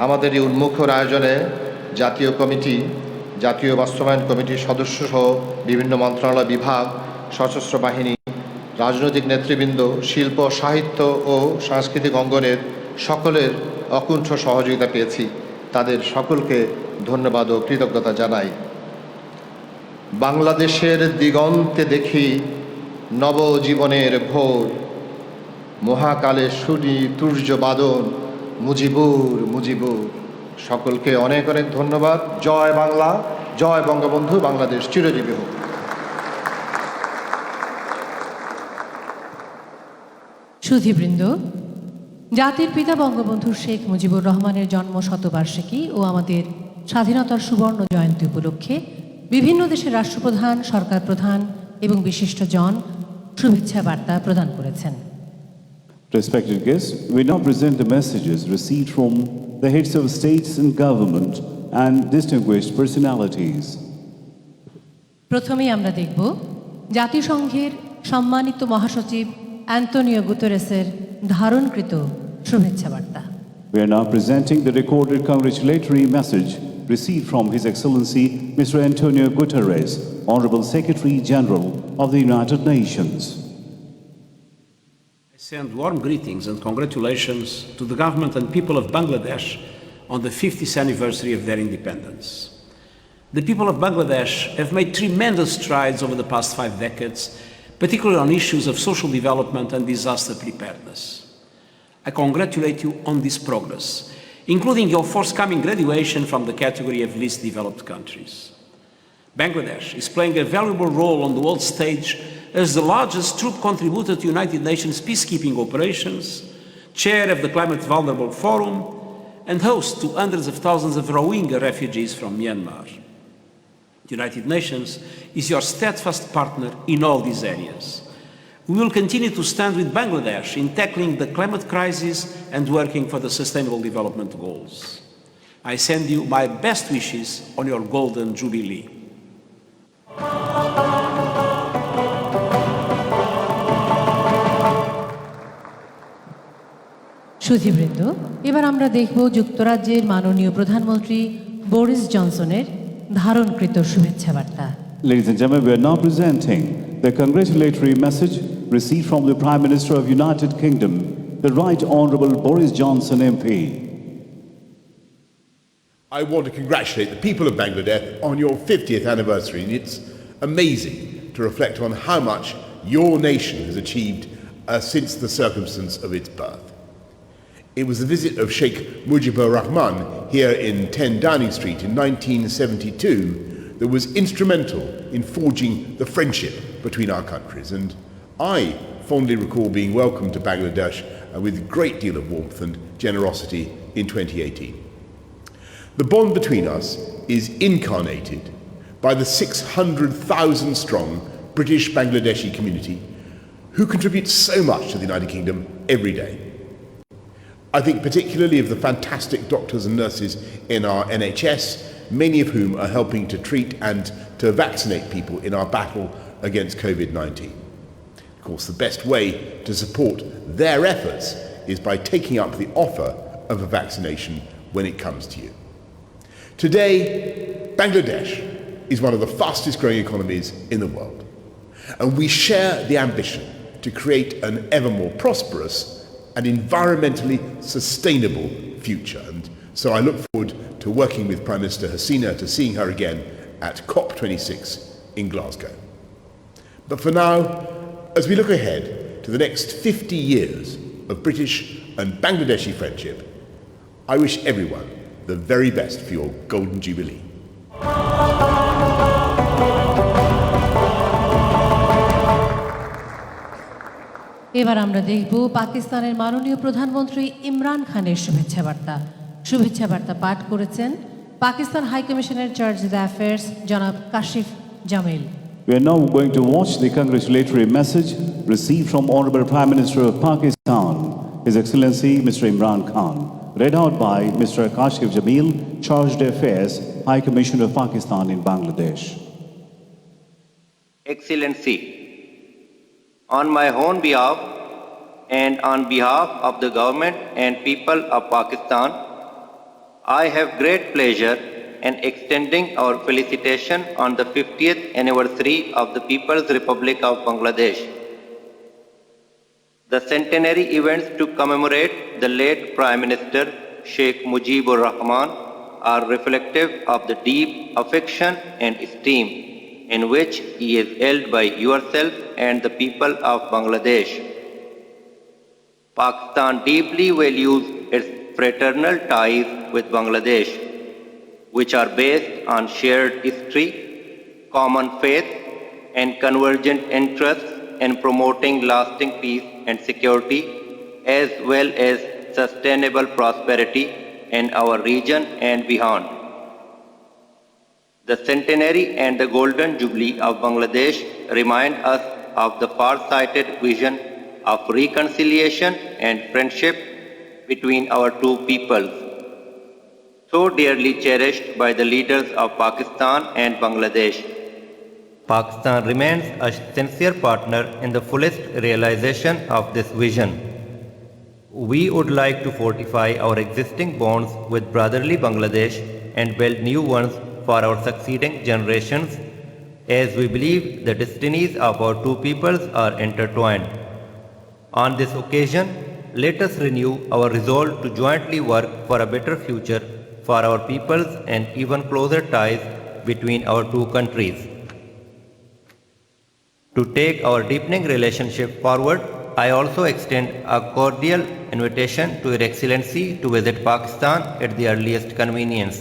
আমাদের এই উন্মুখর আয়োজনে জাতীয় কমিটি, জাতীয় বাস্তবায়ন কমিটির সদস্যসহ বিভিন্ন মন্ত্রণালয় বিভাগ, সশস্ত্র বাহিনী, রাজনৈতিক নেতৃবৃন্দ, শিল্প, সাহিত্য ও সাংস্কৃতিক অঙ্গনের সকলের অকুণ্ঠ সহযোগিতা পেয়েছি। তাদের সকলকে ধন্যবাদ ও কৃতজ্ঞতা জানাই। বাংলাদেশের দিগন্তে দেখি নবজীবনের ভোর, মহাকালে শুনি তুর্য বাদন, মুজিবুর মুজিবুর। সকলকে অনেক অনেক ধন্যবাদ। জয় বাংলা, জয় বঙ্গবন্ধু, বাংলাদেশ চিরজীবী হোক। সুধীবৃন্দ, জাতির পিতা বঙ্গবন্ধু শেখ মুজিবুর রহমানের জন্ম শতবার্ষিকী ও আমাদের স্বাধীনতার সুবর্ণ জয়ন্তী উপলক্ষে বিভিন্ন দেশের রাষ্ট্রপ্রধান, সরকার প্রধান এবং বিশিষ্টজন শুভেচ্ছা বার্তা প্রদান করেছেন। Respected guests, we now present the messages received from the heads of states and government and distinguished personalities. প্রথমেই আমরা দেখব জাতিসংঘের সম্মানিত মহাসচিব অ্যান্তনিও গুতেরেসের ধারণকৃত শুভেচ্ছা বার্তা। We are now presenting the recorded congratulatory message received from His Excellency Mr. Antonio Guterres, Honorable Secretary General of the United Nations. I send warm greetings and congratulations to the government and people of Bangladesh on the 50th anniversary of their independence. The people of Bangladesh have made tremendous strides over the past 5 decades, particularly on issues of social development and disaster preparedness. I congratulate you on this progress, including your forthcoming graduation from the category of least developed countries. Bangladesh is playing a valuable role on the world stage as the largest troop contributor to United Nations peacekeeping operations, chair of the Climate Vulnerable Forum, and host to hundreds of thousands of Rohingya refugees from Myanmar. The United Nations is your steadfast partner in all these areas. We will continue to stand with Bangladesh in tackling the climate crisis and working for the Sustainable Development Goals. I send you my best wishes on your Golden Jubilee. সুধীবৃন্দ, এবার আমরা দেখব যুক্তরাজ্যের মাননীয় প্রধানমন্ত্রী Boris জনসনের ধারণকৃত শুভেচ্ছা বার্তা। Ladies and gentlemen, we are now presenting the congratulatory message received from the Prime Minister of United Kingdom, the Right Honourable Boris Johnson MP. I want to congratulate the people of Bangladesh on your 50th anniversary, and it's amazing to reflect on how much your nation has achieved since the circumstance of its birth. It was the visit of Sheikh Mujibur Rahman here in 10 Downing Street in 1972 that was instrumental in forging the friendship between our countries, and I fondly recall being welcomed to Bangladesh with a great deal of warmth and generosity in 2018. The bond between us is incarnated by the 600,000 strong British Bangladeshi community who contribute so much to the United Kingdom every day. I think particularly of the fantastic doctors and nurses in our NHS, many of whom are helping to treat and to vaccinate people in our battle against COVID-19. Of course, the best way to support their efforts is by taking up the offer of a vaccination when it comes to you. Today, Bangladesh is one of the fastest growing economies in the world, and we share the ambition to create an ever more prosperous and environmentally sustainable future. And so I look forward to working with Prime Minister Hasina, to seeing her again at COP26 in Glasgow. But for now, as we look ahead to to the next 50 years of British and Bangladeshi friendship, I wish everyone the very best for your Golden Jubilee. এবার আমরা দেখব পাকিস্তানের মাননীয় প্রধানমন্ত্রী ইমরান খানের শুভেচ্ছা বার্তা পাঠ করেছেন পাকিস্তান হাই কমিশনের চার্জ দ্য অ্যাফেয়ার্স জনাব Kashif Jamil. We are now going to watch the congratulatory message received from Honorable Prime Minister of Pakistan, His Excellency Mr. Imran Khan, read out by Mr. Kashif Jamil, Charge d'Affaires, High Commissioner of Pakistan in Bangladesh. Excellency, on my own behalf and on behalf of the government and people of Pakistan, I have great pleasure in extending our felicitation on the 50th anniversary of the People's Republic of Bangladesh. The centenary events to commemorate the late Prime Minister Sheikh Mujibur Rahman are reflective of the deep affection and esteem in which he is held by yourself and the people of Bangladesh. Pakistan deeply values its fraternal ties with Bangladesh, which are based on shared history, common faith, and convergent interests in promoting lasting peace and security, as well as sustainable prosperity in our region and beyond. The centenary and the golden jubilee of Bangladesh remind us of the far-sighted vision of reconciliation and friendship between our two peoples, so dearly cherished by the leaders of Pakistan and Bangladesh. Pakistan remains a sincere partner in the fullest realization of this vision. We would like to fortify our existing bonds with brotherly Bangladesh and build new ones for our succeeding generations, as we believe the destinies of our two peoples are intertwined. On this occasion, let us renew our resolve to jointly work for a better future for our peoples and even closer ties between our two countries. To take our deepening relationship forward, I also extend a cordial invitation to Your Excellency to visit Pakistan at the earliest convenience.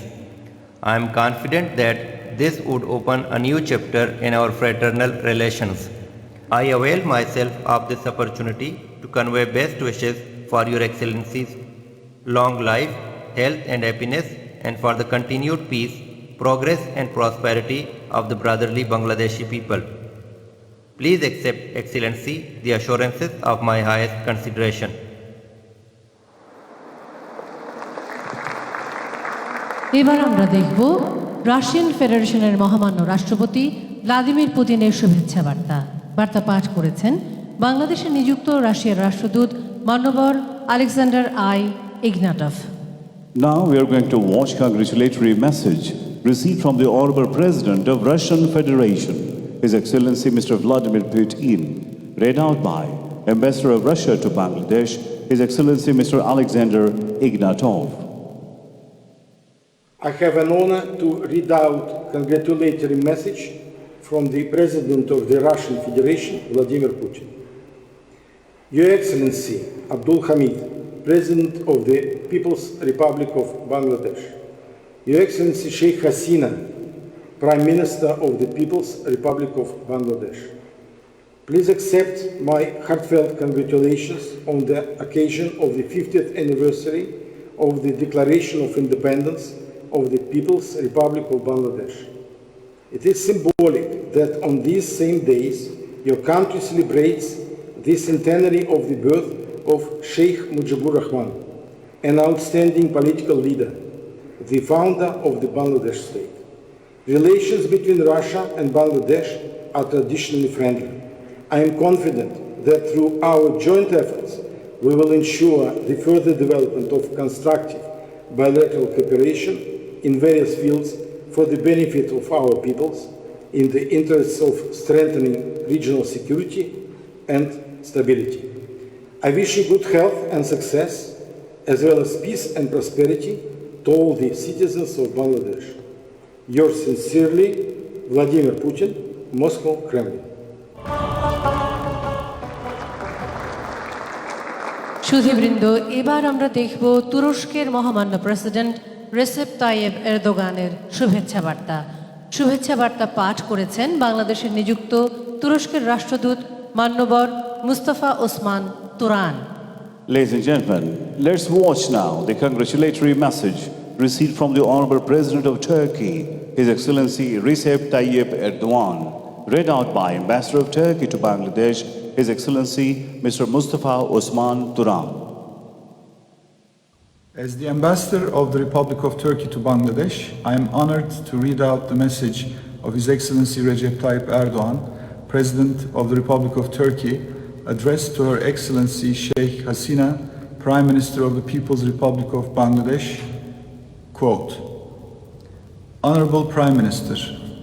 I am confident that this would open a new chapter in our fraternal relations. I avail myself of this opportunity to convey best wishes for Your Excellency's long life, health and happiness, and for the continued peace, progress and prosperity of the brotherly Bangladeshi people. Please accept, Excellency, the assurances of my highest consideration. এবার আমরা দেখব Russian ফেডারেশনের মহামান্য রাষ্ট্রপতি Vladimir পুতিনের শুভেচ্ছা বার্তা পাঠ করেছেন বাংলাদেশে নিযুক্ত রাশিয়ার রাষ্ট্রদূত মান্যবর Alexander I Ignatov. Now we are going to watch congratulatory message received from the Honorable President of Russian Federation, His Excellency Mr. Vladimir Putin, read out by Ambassador of Russia to Bangladesh, His Excellency Mr. Alexander Ignatov. I have an honor to read out congratulatory message from the President of the Russian Federation, Vladimir Putin. Your Excellency Abdul Hamid, President of the People's Republic of Bangladesh, Your Excellency Sheikh Hasina, Prime Minister of the People's Republic of Bangladesh, please accept my heartfelt congratulations on the occasion of the 50th anniversary of the Declaration of Independence of the People's Republic of Bangladesh. It is symbolic that on these same days, your country celebrates the centenary of the birth of Sheikh Mujibur Rahman, an outstanding political leader, the founder of the Bangladesh state. Relations between Russia and Bangladesh are traditionally friendly. I am confident that through our joint efforts, we will ensure the further development of constructive bilateral cooperation in various fields for the benefit of our peoples, in the interests of strengthening regional security and stability. I wish you good health and success, as well as peace and prosperity to all the citizens of Bangladesh. Yours sincerely, Vladimir Putin, Moscow, Kremlin. সুধীবৃন্দ, এবার আমরা দেখব তুরস্কের মহামান্য president Recep Tayyip এরদোগানের শুভেচ্ছা বার্তা। শুভেচ্ছা বার্তা পাঠ করেছেন বাংলাদেশের নিযুক্ত তুরস্কের রাষ্ট্রদূত মান্যবর Mustafa Osman Turan. Ladies and gentlemen, let's watch now the congratulatory message received from the Honorable President of Turkey, His Excellency Recep Tayyip Erdogan, read out by Ambassador of Turkey to Bangladesh, His Excellency Mr. Mustafa Osman Turan. As the Ambassador of the Republic of Turkey to Bangladesh, I am honored to read out the message of His Excellency Recep Tayyip Erdogan, President of the Republic of Turkey, addressed to Her Excellency Sheikh Hasina, Prime Minister of the People's Republic of Bangladesh. Quote, Honorable Prime Minister,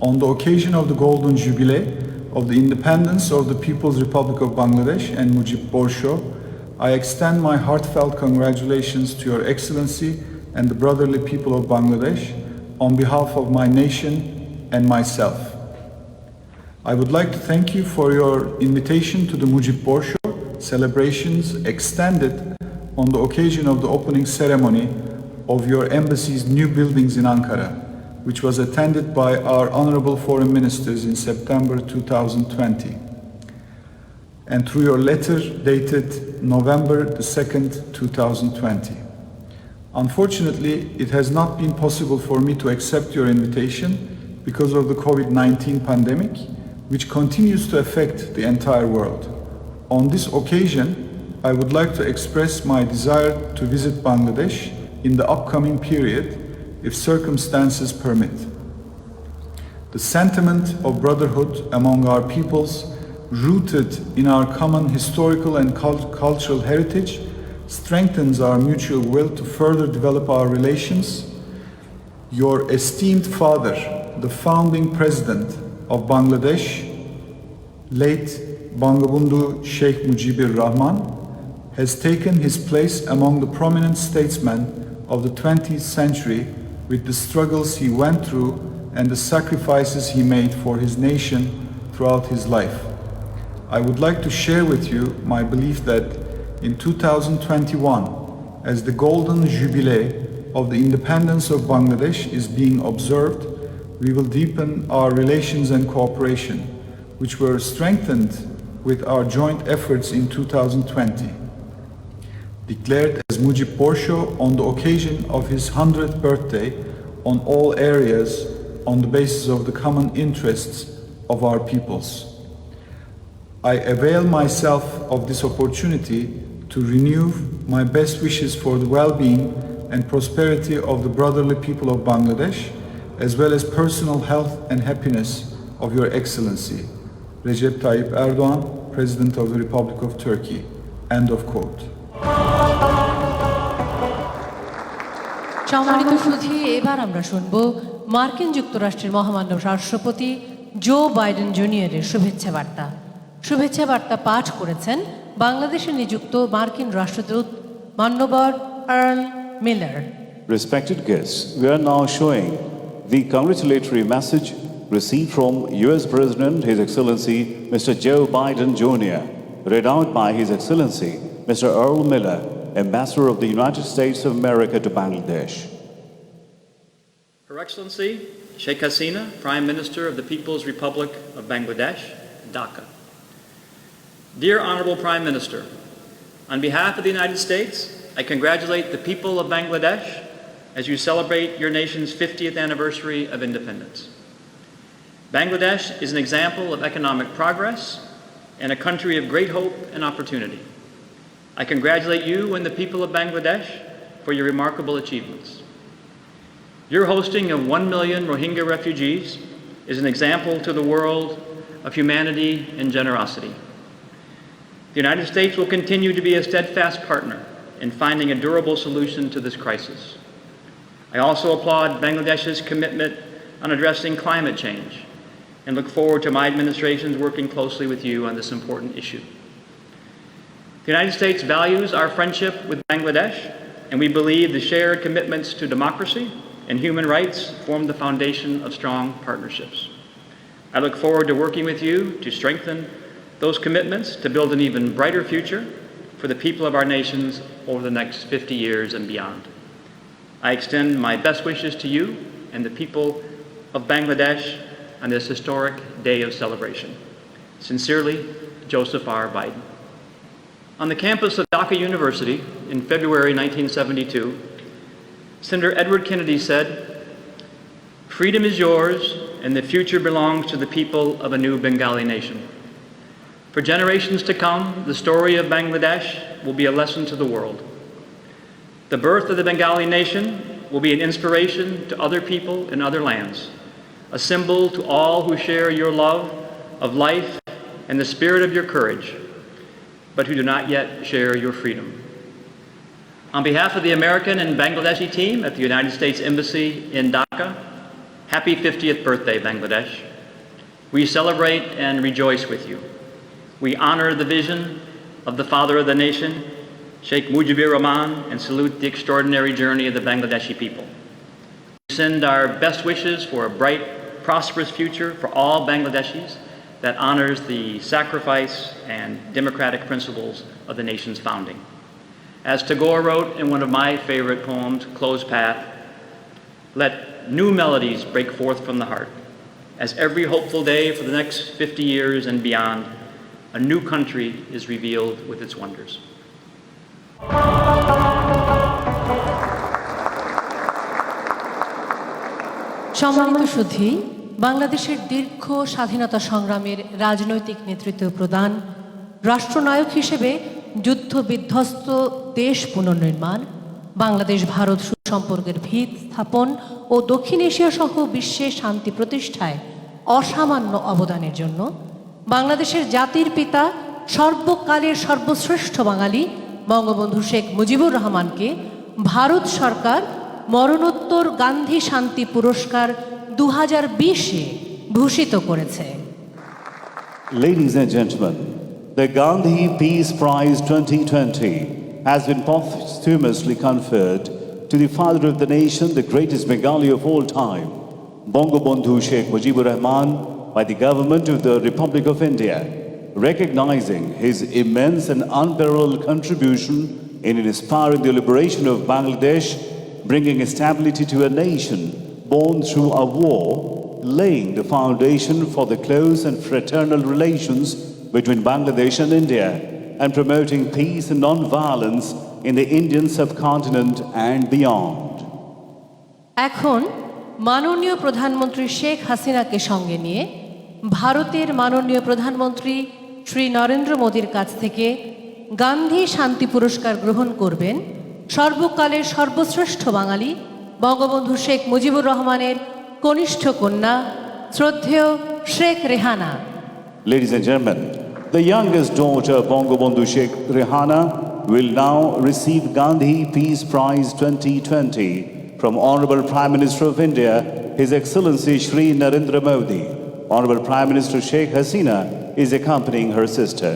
on the occasion of the Golden Jubilee of the independence of the People's Republic of Bangladesh and Mujib Borsho, I extend my heartfelt congratulations to Your Excellency and the brotherly people of Bangladesh on behalf of my nation and myself. I would like to thank you for your invitation to the Mujib Borsho celebrations extended on the occasion of the opening ceremony of your embassy's new buildings in Ankara, which was attended by our honorable foreign ministers in September 2020, and through your letter dated November the 2nd, 2020. Unfortunately, it has not been possible for me to accept your invitation because of the COVID-19 pandemic, which continues to affect the entire world. On this occasion, I would like to express my desire to visit Bangladesh in the upcoming period if circumstances permit. The sentiment of brotherhood among our peoples, rooted in our common historical and cultural heritage, strengthens our mutual will to further develop our relations. Your esteemed father, the founding president of Bangladesh, late Bangabandhu Sheikh Mujibur Rahman, has taken his place among the prominent statesmen of the 20th century with the struggles he went through and the sacrifices he made for his nation throughout his life. I would like to share with you my belief that in 2021, as the Golden Jubilee of the independence of Bangladesh is being observed, we will deepen our relations and cooperation, which were strengthened with our joint efforts in 2020. Declared as Mujib Borsho on the occasion of his 100th birthday on all areas on the basis of the common interests of our peoples. I avail myself of this opportunity to renew my best wishes for the well-being and prosperity of the brotherly people of Bangladesh, as well as personal health and happiness of Your Excellency, Recep Tayyip Erdogan, President of the Republic of Turkey. End of quote. সম্মানিত সুধী, এবার আমরা শুনব মার্কিন যুক্তরাষ্ট্রের মহামান্য রাষ্ট্রপতি Joe Biden জুনিয়রের শুভেচ্ছা বার্তা। শুভেচ্ছা বার্তা পাঠ করেছেন বাংলাদেশে নিযুক্ত মার্কিন রাষ্ট্রদূত মান্যবর Earl Miller. Respected guests, we are now showing the congratulatory message received from U.S. President His Excellency Mr. Joe Biden Jr., read out by His Excellency Mr. Earl Miller, Ambassador of the United States of America to Bangladesh. Her Excellency Sheikh Hasina, Prime Minister of the People's Republic of Bangladesh, Dhaka. Dear Honorable Prime Minister, on behalf of the United States, I congratulate the people of Bangladesh as you celebrate your nation's 50th anniversary of independence. Bangladesh is an example of economic progress and a country of great hope and opportunity. I congratulate you and the people of Bangladesh for your remarkable achievements. Your hosting of 1 million Rohingya refugees is an example to the world of humanity and generosity. The United States will continue to be a steadfast partner in finding a durable solution to this crisis. I also applaud Bangladesh's commitment on addressing climate change and look forward to my administration's working closely with you on this important issue. The United States values our friendship with Bangladesh, and we believe the shared commitments to democracy and human rights form the foundation of strong partnerships. I look forward to working with you to strengthen those commitments to build an even brighter future for the people of our nations over the next 50 years and beyond. I extend my best wishes to you and the people of Bangladesh on this historic day of celebration. Sincerely, Joseph R. Biden. On the campus of Dhaka University in February 1972, Senator Edward Kennedy said, "Freedom is yours and the future belongs to the people of a new Bengali nation. For generations to come, the story of Bangladesh will be a lesson to the world. The birth of the Bengali nation will be an inspiration to other people in other lands, a symbol to all who share your love of life and the spirit of your courage, but who do not yet share your freedom." On behalf of the American and Bangladeshi team at the United States Embassy in Dhaka, happy 50th birthday, Bangladesh. We celebrate and rejoice with you. We honor the vision of the father of the nation, Sheikh Mujibur Rahman, and salute the extraordinary journey of the Bangladeshi people. We send our best wishes for a bright, prosperous future for all Bangladeshis that honors the sacrifice and democratic principles of the nation's founding. As Tagore wrote in one of my favorite poems, Closed Path, let new melodies break forth from the heart. As every hopeful day for the next 50 years and beyond, a new country is revealed with its wonders. সম্মানিত সুধী, বাংলাদেশের দীর্ঘ স্বাধীনতা সংগ্রামের রাজনৈতিক নেতৃত্ব প্রদান, রাষ্ট্রনায়ক হিসেবে যুদ্ধ বিধ্বস্ত দেশ পুনর্নির্মাণ, বাংলাদেশ ভারত সুসম্পর্কের ভিত স্থাপন ও দক্ষিণ এশিয়া সহ বিশ্বে শান্তি প্রতিষ্ঠায় অসামান্য অবদানের জন্য বাংলাদেশের জাতির পিতা, সর্বকালের সর্বশ্রেষ্ঠ বাঙালি বঙ্গবন্ধু শেখ মুজিবুর রহমানকে ভারত সরকার মরণোত্তর গান্ধী শান্তি পুরস্কার 2020-এ ভূষিত করেছে। Ladies and gentlemen, the Gandhi Peace Prize 2020 has been posthumously conferred to the father of the nation, the greatest Bengali of all time, Bangabandhu Sheikh Mujibur Rahman, by the government of the Republic of India, recognizing his immense and unparalleled contribution in inspiring the liberation of Bangladesh, bringing stability to a nation born through a war, laying the foundation for the close and fraternal relations between Bangladesh and India, and promoting peace and non-violence in the Indian subcontinent and beyond. এখন মাননীয় প্রধানমন্ত্রী শেখ হাসিনাকে সঙ্গে নিয়ে ভারতের মাননীয় প্রধানমন্ত্রী শ্রী নরেন্দ্র মোদীর কাছ থেকে গান্ধী শান্তি পুরস্কার গ্রহণ করবেন সর্বকালের সর্বশ্রেষ্ঠ বাঙালি বঙ্গবন্ধু শেখ মুজিবুর রহমানের কনিষ্ঠ কন্যা শ্রদ্ধেয় Sheikh Rehana. Ladies and gentlemen, the youngest daughter of Bangabandhu Sheikh Rehana will now receive Gandhi Peace Prize 2020 from Honorable Prime Minister of India, His Excellency Shri Narendra Modi. Honorable Prime Minister Sheikh Hasina is accompanying her sister.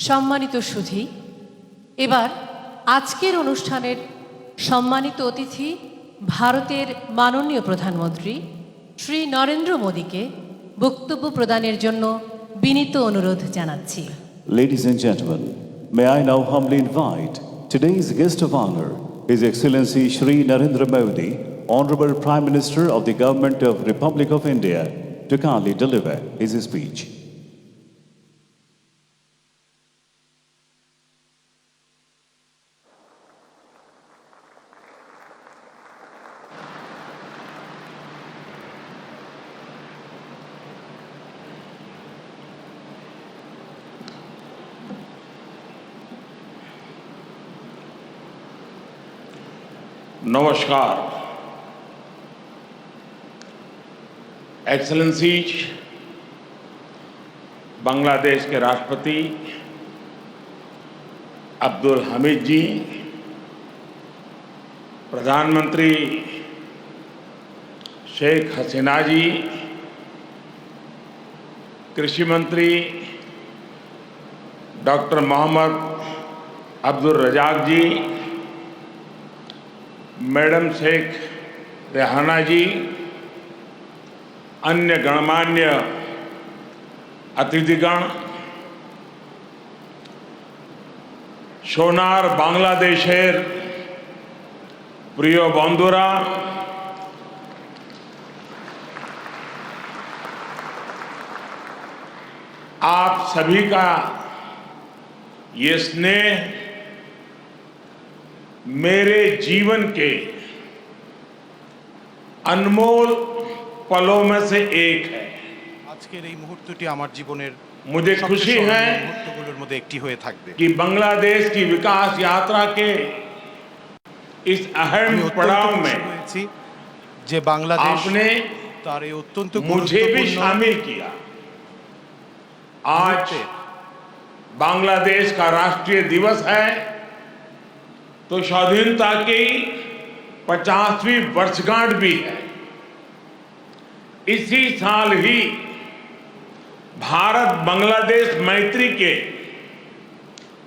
সম্মানিত সুধী, এবার আজকের অনুষ্ঠানের সম্মানিত অতিথি ভারতের মাননীয় প্রধানমন্ত্রী শ্রী নরেন্দ্র মোদীকে বক্তব্য প্রদানের জন্য বিনীত অনুরোধ জানাচ্ছি। Ladies and gentlemen, may I now humbly invite today's guest of honor, His Excellency Shri Narendra Modi, Honorable Prime Minister of the Government of Republic of India, to kindly deliver his speech. नमस्कार। Excellencies, Bangladesh के राष्ट्रपति अब्दुल हमीद जी, प्रधानमंत्री शेख हसीना जी, कृषि मंत्री doctor Mohammad Abdul Razzaq जी, madam Sheikh Rehana जी, अन्य गणमान्य अतिथिगण, सोनार बांग्लादेशेर प्रिय बंधुरा, आप सभी का ये स्नेह मेरे जीवन के अनमोल पलों में से एक है। আজকের এই মুহূর্তটি আমার জীবনের मुझे खुशी है মুহূর্তগুলোর মধ্যে একটি হয়ে থাকবে। कि बांग्लादेश की विकास यात्रा के इस अहम पड़ाव में যে বাংলাদেশ आपने তার এই অত্যন্ত मुझे भी शामिल किया। आज बांग्लादेश का राष्ट्रीय दिवस है, तो स्वाधीनता की 50वीं वर्षगांठ भी है। इसी साल ही भारत बांग्लादेश मैत्री के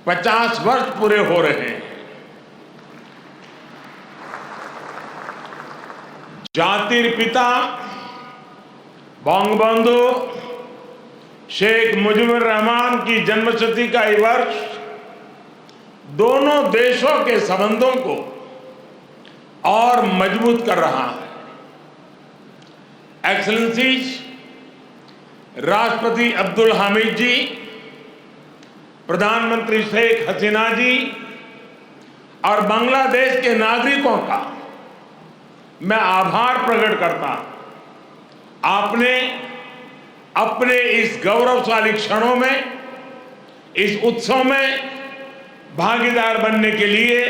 50 वर्ष पूरे हो रहे हैं। जातिर पिता बंगबंधु शेख मुजीबुर रहमान की जन्मशती का ये वर्ष दोनों देशों के संबंधों को और मजबूत कर रहा है। एक्सेलेंसीज, राष्ट्रपति अब्दुल हामिद जी, प्रधानमंत्री शेख हसीना जी और बांग्लादेश के नागरिकों का मैं आभार प्रकट करता हूं। आपने अपने इस गौरवशाली क्षणों में, इस उत्सव में भागीदार बनने के लिए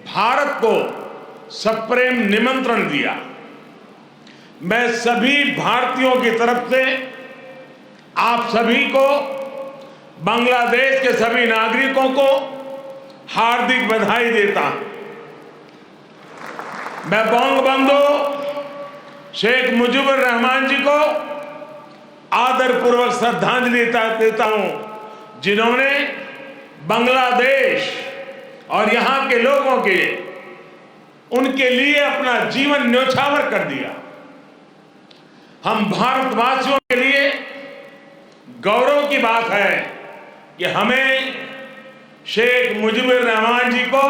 भारत को सप्रेम निमंत्रण दिया। मैं सभी भारतीयों की तरफ से आप सभी को, बांग्लादेश के सभी नागरिकों को हार्दिक बधाई देता हूं। मैं बंगबंधु शेख मुजीबुर रहमान जी को आदरपूर्वक श्रद्धांजलि देता हूं, जिन्होंने बांग्लादेश और यहां के लोगों के उनके लिए अपना जीवन न्योछावर कर दिया। हम भारतवासियों के लिए गौरव की बात है कि हमें शेख मुजीबुर रहमान जी को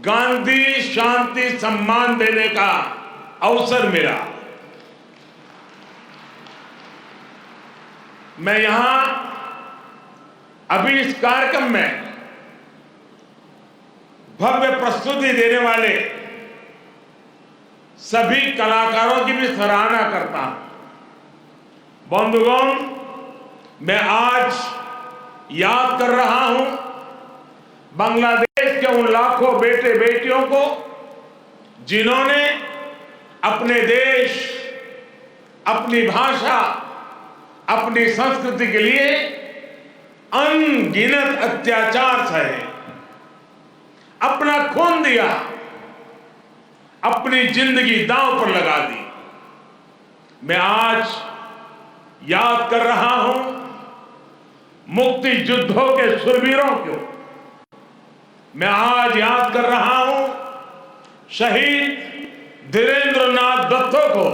गांधी शांति सम्मान देने का अवसर मिला। मैं यहां अभी इस कार्यक्रम में भव्य प्रस्तुति देने वाले सभी कलाकारों की भी सराहना करता हूं। बंधुगण, मैं आज याद कर रहा हूं बांग्लादेश के उन लाखों बेटे बेटियों को जिन्होंने अपने देश, अपनी भाषा, अपनी संस्कृति के लिए अनगिनत अत्याचार सहे, अपना खून दिया, अपनी जिंदगी दांव पर लगा दी। मैं आज याद कर रहा हूं मुक्ति युद्धों के शूरवीरों को। मैं आज याद कर रहा हूं शहीद धीरेंद्रनाथ दत्तो को,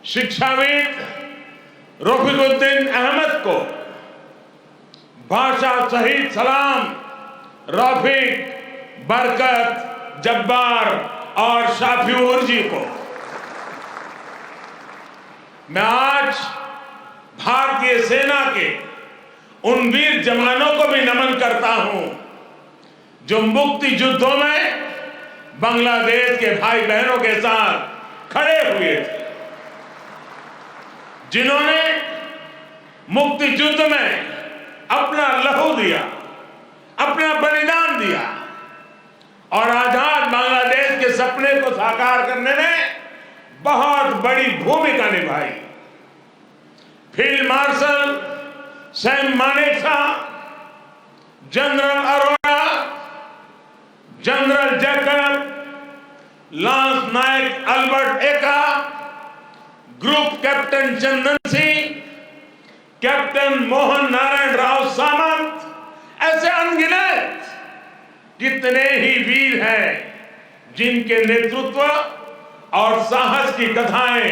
शिक्षाविद रफीकुद्दीन अहमद को, भाषा शहीद सलाम, रफीक, बरकत, जब्बार और शाफी उर्जी को। मैं आज भारतीय सेना के उन वीर जवानों को भी नमन करता हूं जो मुक्ति युद्धों में बांग्लादेश के भाई बहनों के साथ खड़े हुए थे, जिन्होंने मुक्ति युद्ध में अपना लहू दिया, अपना बलिदान दिया और आजाद बांग्लादेश के सपने को साकार करने में बहुत बड़ी भूमिका निभाई। Field marshal Sam Manekshaw, general Arora, general Jacob, lance Naik Albert Ekka, group captain Chandan Singh, captain Mohan Narayan Rao Samant, ऐसे अनगिनत कितने ही वीर हैं जिनके नेतृत्व और साहस की कथाएं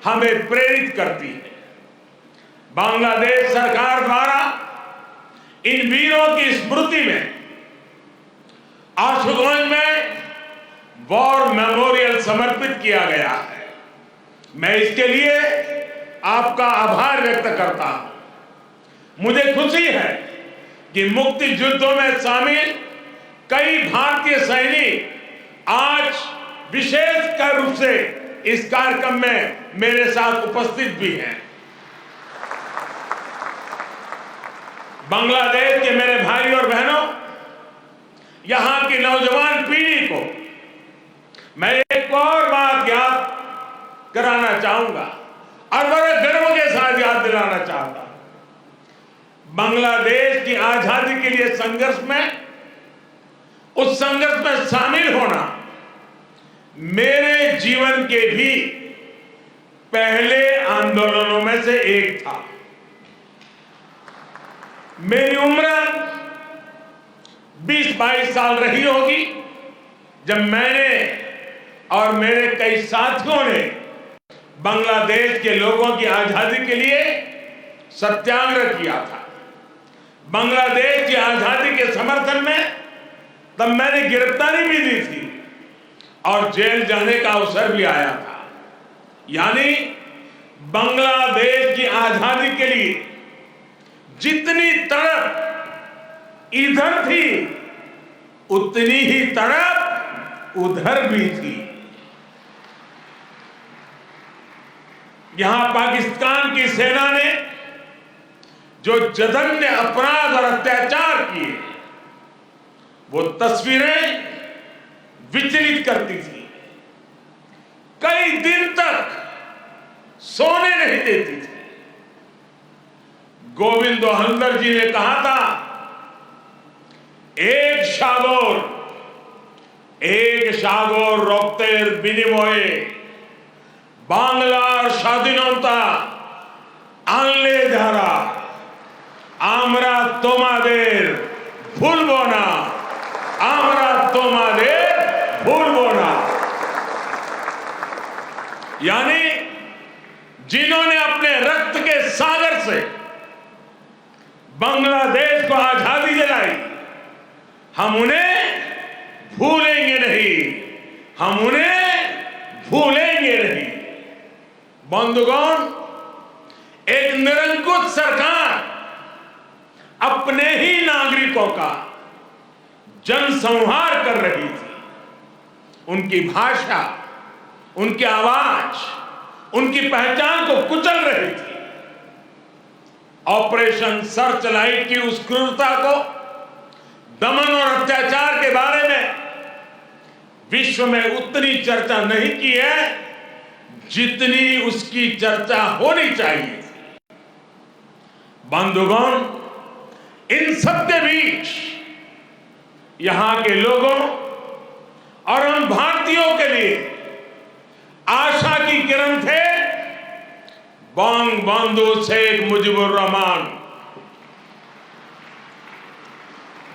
हमें प्रेरित करती हैं। बांग्लादेश सरकार द्वारा इन वीरों की स्मृति में आशुगंज में वॉर मेमोरियल समर्पित किया गया है। मैं इसके लिए आपका आभार व्यक्त करता हूं। मुझे खुशी है कि मुक्ति युद्धों में शामिल कई भारतीय सैनिक आज विशेष रूप से इस कार्यक्रम में मेरे साथ उपस्थित भी हैं। बांग्लादेश के मेरे भाई और बहनों, यहां की नौजवान पीढ़ी को मैं एक और बात याद कराना चाहूंगा और बड़े गर्व के साथ याद दिलाना चाहता हूं। बांग्लादेश की आजादी के लिए संघर्ष में, उस संघर्ष में शामिल होना मेरे जीवन के भी पहले आंदोलनों में से एक था। मेरी उम्र 20-22 साल रही होगी जब मैंने और मेरे कई साथियों ने बांग्लादेश के लोगों की आजादी के लिए सत्याग्रह किया था। बांग्लादेश की आजादी के समर्थन में तब मैंने गिरफ्तारी भी दी थी और जेल जाने का अवसर भी आया था। यानी बांग्लादेश की आजादी के लिए जितनी तड़प इधर थी उतनी ही तड़प उधर भी थी। यहां पाकिस्तान की सेना ने जो जघन्य अपराध और अत्याचार किए वो तस्वीरें विचलित करती थी। कई दिन तक सोने नहीं देती थी। गोविंदो हल्दर जी ने कहा था, एक সাগর রক্তের বিনিময়ে বাংলার স্বাধীনতা আনলে যারা, আমরা তোমাদের ভুলবো না, আমরা তোমাদের ভুলবো না। यानी जिन्होंने अपने रक्त के सागर से बांग्लादेश को आजादी दिलाई, हम उन्हें भूलेंगे नहीं, हम उन्हें भूलेंगे नहीं। बंधुगण, एक निरंकुश सरकार अपने ही नागरिकों का जनसंहार कर रही थी। उनकी भाषा, उनकी आवाज, उनकी पहचान को कुचल रही थी। ऑपरेशन सर्चलाइट की उस क्रूरता को, दमन और अत्याचार के बारे में विश्व में उतनी चर्चा नहीं की है जितनी उसकी चर्चा होनी चाहिए। बंधुगण, इन सब के बीच यहां के लोगों और हम भारतीयों के लिए आशा की किरण थे बंगबंधु शेख मुजीबुर रहमान।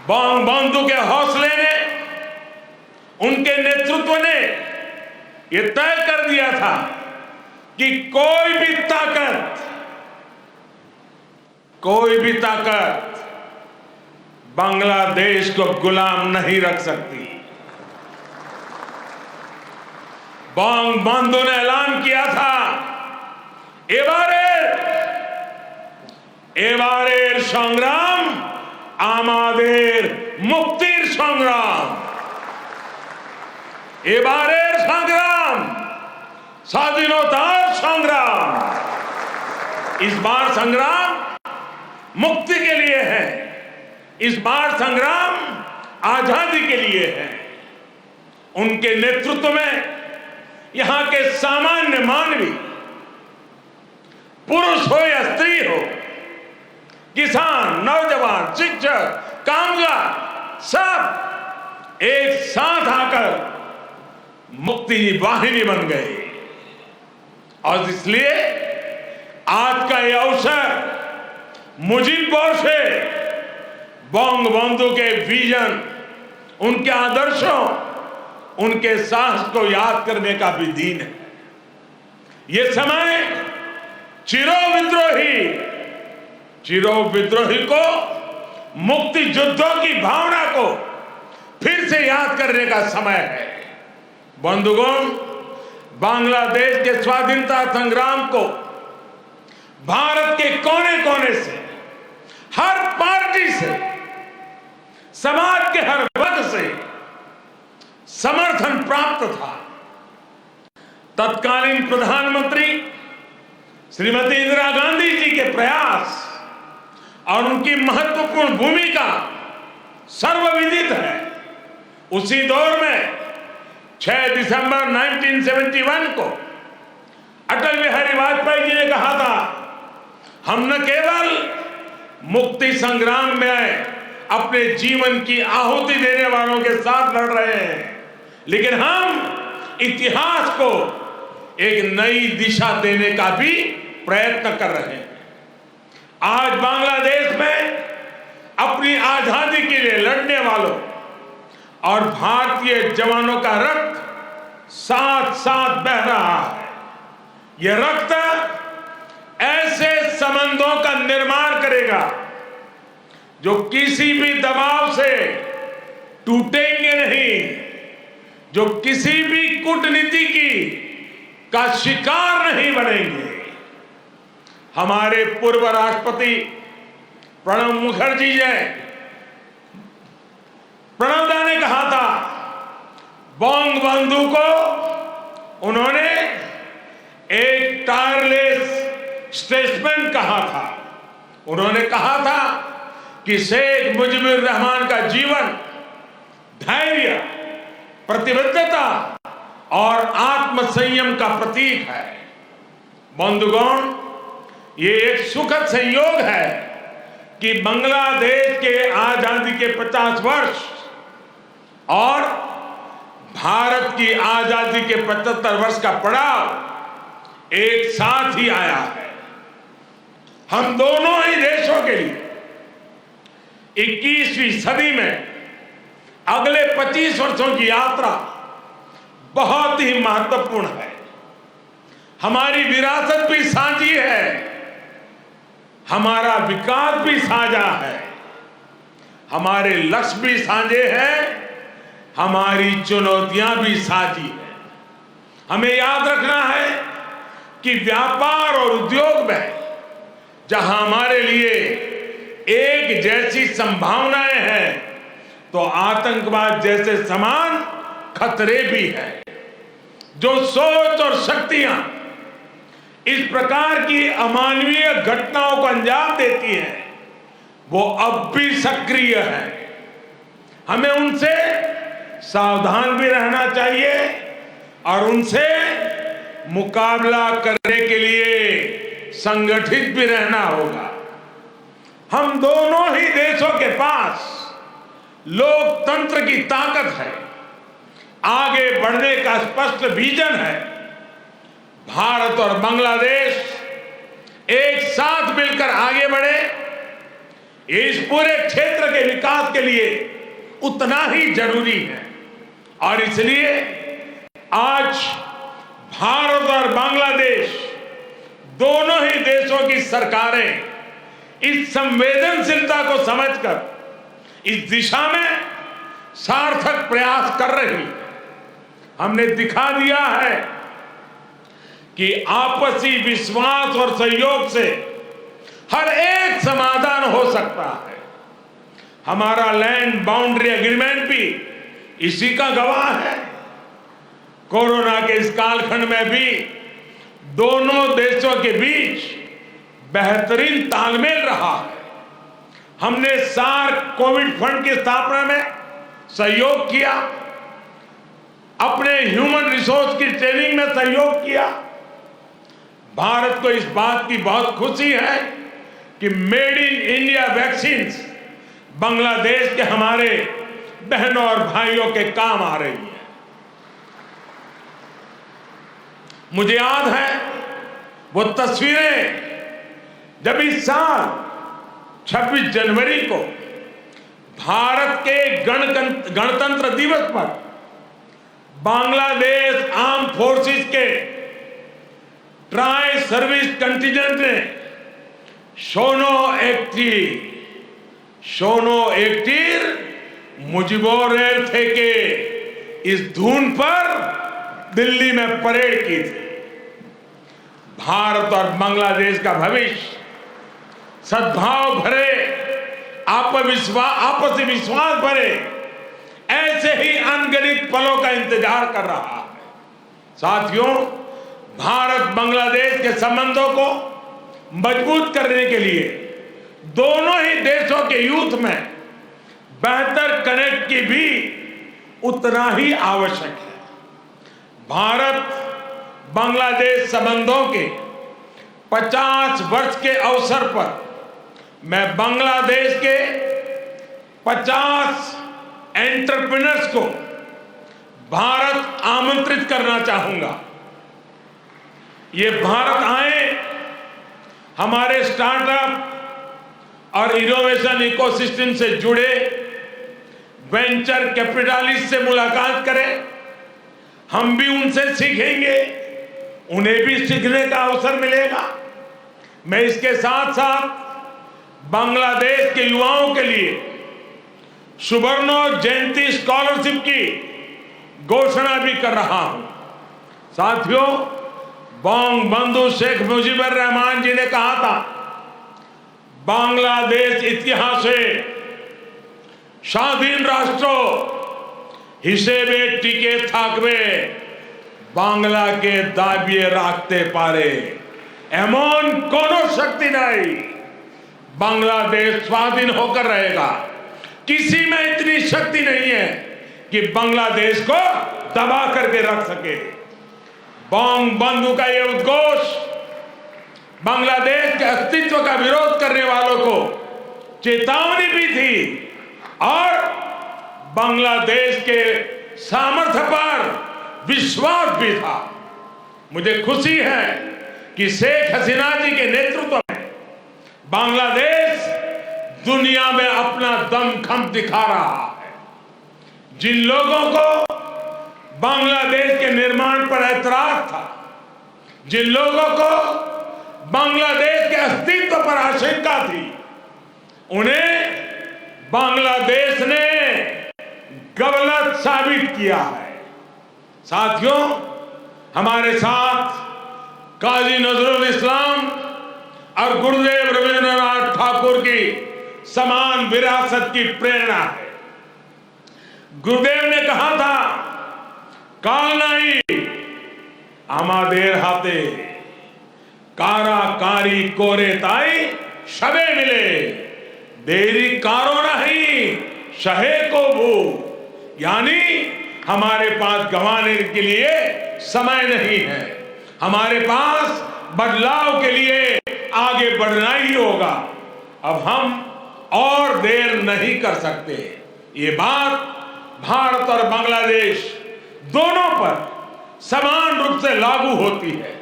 बंगबंधु के हौसले ने, उनके नेतृत्व ने यह तय कर दिया था कि कोई भी ताकत बांग्लादेश को गुलाम नहीं रख सकती। बंगबंधु ने ऐलान किया था, एबारेर संग्राम आमादेर मुक्तिर संग्राम। एबारेर संग्राम स्वाधीनतार संग्राम। इस बार संग्राम मुक्ति के लिए है, इस बार संग्राम आजादी के लिए है। उनके नेतृत्व में यहां के सामान्य मानवी, पुरुष हो या स्त्री हो, किसान, नौजवान, शिक्षक, कामगार, सब एक साथ आकर मुक्ति वाहिनी बन गए। और इसलिए आज का यह अवसर मुझीब से बंगबंधु के विजन, उनके आदर्शों, उनके साहस को याद करने का भी दिन है। ये समय चिरो विद्रोही को, मुक्ति युद्धों की भावना को फिर से याद करने का समय है। बंधुगण, बांग्लादेश के स्वाधीनता संग्राम को भारत के कोने कोने से, हर पार्टी से, समाज के हर वर्ग से समर्थन प्राप्त था। तत्कालीन प्रधानमंत्री श्रीमती इंदिरा गांधी जी के प्रयास और उनकी महत्वपूर्ण भूमिका सर्वविदित है। उसी दौर में 6 दिसंबर 1971 को अटल बिहारी वाजपेयी जी ने कहा था, हम न केवल मुक्ति संग्राम में अपने जीवन की आहुति देने वालों के साथ लड़ रहे हैं, लेकिन हम इतिहास को एक नई दिशा देने का भी प्रयत्न कर रहे हैं। आज बांग्लादेश में अपनी आजादी के लिए लड़ने वालों और भारतीय जवानों का रक्त साथ साथ बह रहा है। यह रक्त ऐसे संबंधों का निर्माण करेगा जो किसी भी दबाव से टूटेंगे नहीं, जो किसी भी कूटनीति का शिकार नहीं बनेंगे। हमारे पूर्व राष्ट्रपति प्रणब मुखर्जी जी, प्रणबदा ने कहा था, बंगबंधु को उन्होंने एक टायरलेस स्टेट्समैन कहा था। उन्होंने कहा था कि शेख मुजीबुर रहमान का जीवन धैर्य, प्रतिबद्धता और आत्मसंयम का प्रतीक है। बंधुगण, ये एक सुखद संयोग है कि बांग्लादेश के आजादी के 50 वर्ष और भारत की आजादी के 75 वर्ष का पड़ाव एक साथ ही आया है। हम दोनों ही देशों के लिए 21वीं सदी में अगले 25 वर्षों की यात्रा बहुत ही महत्वपूर्ण है। हमारी विरासत भी साझी है, हमारा विकास भी साझा है, हमारे लक्ष्य भी साझे हैं, हमारी चुनौतियां भी साझी है। हमें याद रखना है कि व्यापार और उद्योग में जहां हमारे लिए एक जैसी संभावनाएं हैं, तो आतंकवाद जैसे समान खतरे भी हैं। जो सोच और शक्तियां इस प्रकार की अमानवीय घटनाओं को अंजाम देती हैं, वो अब भी सक्रिय हैं। हमें उनसे सावधान भी रहना चाहिए और उनसे मुकाबला करने के लिए संगठित भी रहना होगा। हम दोनों ही देशों के पास लोकतंत्र की ताकत है, आगे बढ़ने का स्पष्ट विजन है। भारत और बांग्लादेश एक साथ मिलकर आगे बढ़े, इस पूरे क्षेत्र के विकास के लिए उतना ही जरूरी है। और इसलिए आज भारत और बांग्लादेश दोनों ही देशों की सरकारें इस संवेदनशीलता को समझकर इस दिशा में सार्थक प्रयास कर रही है। हमने दिखा दिया है कि आपसी विश्वास और सहयोग से हर एक समाधान हो सकता है। हमारा लैंड बाउंड्री एग्रीमेंट भी इसी का गवाह है। कोरोना के इस कालखंड में भी दोनों देशों के बीच बेहतरीन तालमेल रहा है। हमने सार्क कोविड फंड की स्थापना में सहयोग किया, अपने ह्यूमन रिसोर्स की ट्रेनिंग में सहयोग किया। भारत को इस बात की बहुत खुशी है कि made in India vaccine Bangladesh के हमारे बहनों और भाइयों के काम आ रही है। मुझे याद है वो तस्वीरें जब इस साल 26 जनवरी को भारत के गणतंत्र दिवस पर बांग्लादेश आर्म फोर्सेस के ट्राई सर्विस कंटिजेंट ने शोनो एक्टिर मुजिबोर थे के इस धुन पर दिल्ली में परेड की थी। भारत और बांग्लादेश का भविष्य सद्भाव भरे, आपसी विश्वास भरे ऐसे ही अनगिनत पलों का इंतजार कर रहा है। साथियों, भारत बांग्लादेश के संबंधों को मजबूत करने के लिए दोनों ही देशों के यूथ में बेहतर कनेक्ट की भी उतना ही आवश्यक है। भारत बांग्लादेश संबंधों के 50 वर्ष के अवसर पर मैं बांग्लादेश के 50 एंटरप्रेन्योर्स को भारत आमंत्रित करना चाहूंगा। ये भारत आए, हमारे स्टार्टअप और इनोवेशन इकोसिस्टम से जुड़े वेंचर कैपिटलिस्ट से मुलाकात करें। हम भी उनसे सीखेंगे, उन्हें भी सीखने का अवसर मिलेगा। मैं इसके साथ साथ बांग्लादेश के युवाओं के लिए सुवर्णो जयंती स्कॉलरशिप की घोषणा भी कर रहा हूं। साथियों, बंगबंधु शेख मुजीबुर रहमान जी ने कहा था, बांग्लादेश इतिहासे স্বাধীন রাষ্ট্র হিসেবে টিকে থাকবে বাংলাকে দাবিয়ে রাখতে পারে এমন কোন শক্তি নাই। बांग्लादेश स्वाधीन होकर रहेगा। किसी में इतनी शक्ति नहीं है कि बांग्लादेश को दबा करके रख सके। बंगबंधु का यह उद्घोष बांग्लादेश के अस्तित्व का विरोध करने वालों को चेतावनी भी थी और बांग्लादेश के सामर्थ्य पर विश्वास भी था। मुझे खुशी है कि शेख हसीना जी के नेतृत्व में बांग्लादेश दुनिया में अपना दमखम दिखा रहा है। जिन लोगों को बांग्लादेश के निर्माण पर ऐतराज था, जिन लोगों को बांग्लादेश के अस्तित्व पर आशंका थी, उन्हें बांग्लादेश ने गलत साबित किया है। साथियों, हमारे साथ काजी नजरुल इस्लाम और गुरुदेव रविंद्रनाथ ठाकुर की समान विरासत की प्रेरणा है। गुरुदेव ने कहा था, काल नहीं आमादेर हाथे काराकारी कोरे ताई शबे मिले देरी कारो नहीं शहे को भू यानी हमारे पास गंवाने के लिए समय नहीं है, हमारे पास बदलाव के लिए आगे बढ़ना ही होगा। अब हम और देर नहीं कर सकते। ये बात भारत और बांग्लादेश दोनों पर समान रूप से लागू होती है।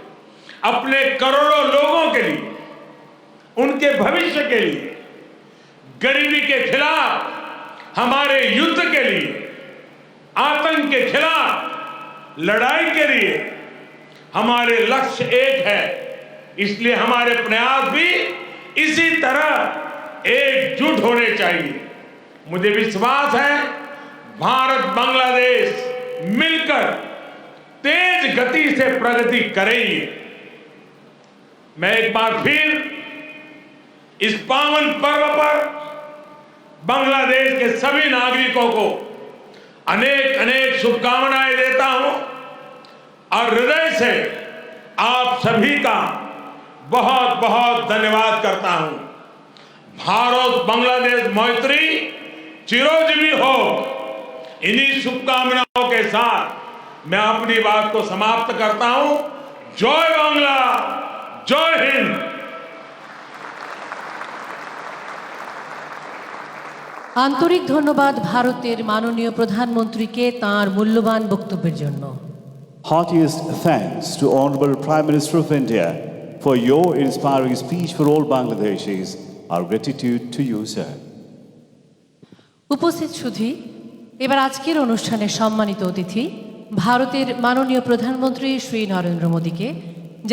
अपने करोड़ों लोगों के लिए, उनके भविष्य के लिए, गरीबी के खिलाफ हमारे युद्ध के लिए, आतंक के खिलाफ लड़ाई के लिए हमारे लक्ष्य एक है। इसलिए हमारे प्रयास भी इसी तरह एकजुट होने चाहिए। मुझे विश्वास है भारत बांग्लादेश मिलकर तेज गति से प्रगति करेंगे। मैं एक बार फिर इस पावन पर्व पर बांग्लादेश के सभी नागरिकों को अनेक अनेक शुभकामनाएं देता हूं और हृदय से आप सभी का बहुत बहुत धन्यवाद करता हूं। भारत बांग्लादेश मैत्री चिरोजीवी हो। इन्हीं शुभकामनाओं के साथ मैं अपनी बात को समाप्त करता हूं। जय बांग्ला, जय हिंद। আন্তরিক ধন্যবাদ ভারতের মাননীয় প্রধানমন্ত্রীকে তাঁর মূল্যবান বক্তব্যের জন্য। Heartiest thanks to Honorable Prime Minister of India for your inspiring speech for all Bangladeshis. Our gratitude to you, sir. উপস্থিত সুধী, এবার আজকের অনুষ্ঠানের সম্মানিত অতিথি ভারতের মাননীয় প্রধানমন্ত্রী শ্রী নরেন্দ্র মোদীকে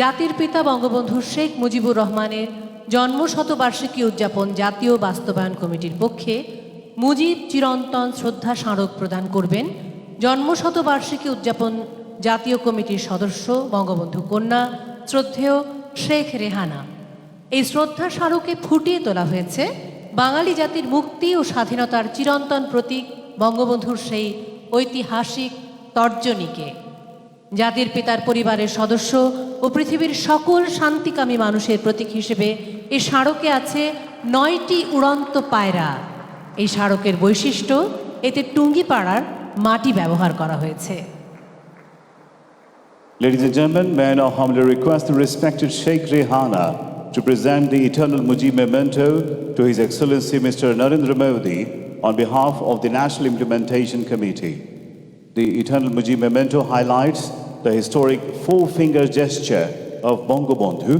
জাতির পিতা বঙ্গবন্ধু শেখ মুজিবুর রহমানের জন্মশতবার্ষিকী উদযাপন জাতীয় বাস্তবায়ন কমিটির পক্ষে মুজিব চিরন্তন শ্রদ্ধা স্মারক প্রদান করবেন জন্মশতবার্ষিকী উদযাপন জাতীয় কমিটির সদস্য বঙ্গবন্ধু কন্যা শ্রদ্ধেয় শেখ রেহানা। এই শ্রদ্ধা স্মারকে ফুটিয়ে তোলা হয়েছে বাঙালি জাতির মুক্তি ও স্বাধীনতার চিরন্তন প্রতীক বঙ্গবন্ধুর সেই ঐতিহাসিক তর্জনীকে। জাতির পিতার পরিবারের সদস্য ও পৃথিবীর সকল শান্তিকামী মানুষের প্রতীক হিসেবে এই স্মারকে আছে 9টি উড়ন্ত পায়রা। এই স্মারকের বৈশিষ্ট্য, এতে টুঙ্গিপাড়ার মাটি ব্যবহার করা হয়েছে। Ladies and gentlemen, may I now humbly request the respected Sheikh Rehana to present the Eternal Mujib Memento to His Excellency Mr. Narendra Modi on behalf of the National Implementation Committee. The Eternal Mujib Memento highlights the historic four-finger gesture of Bangabandhu,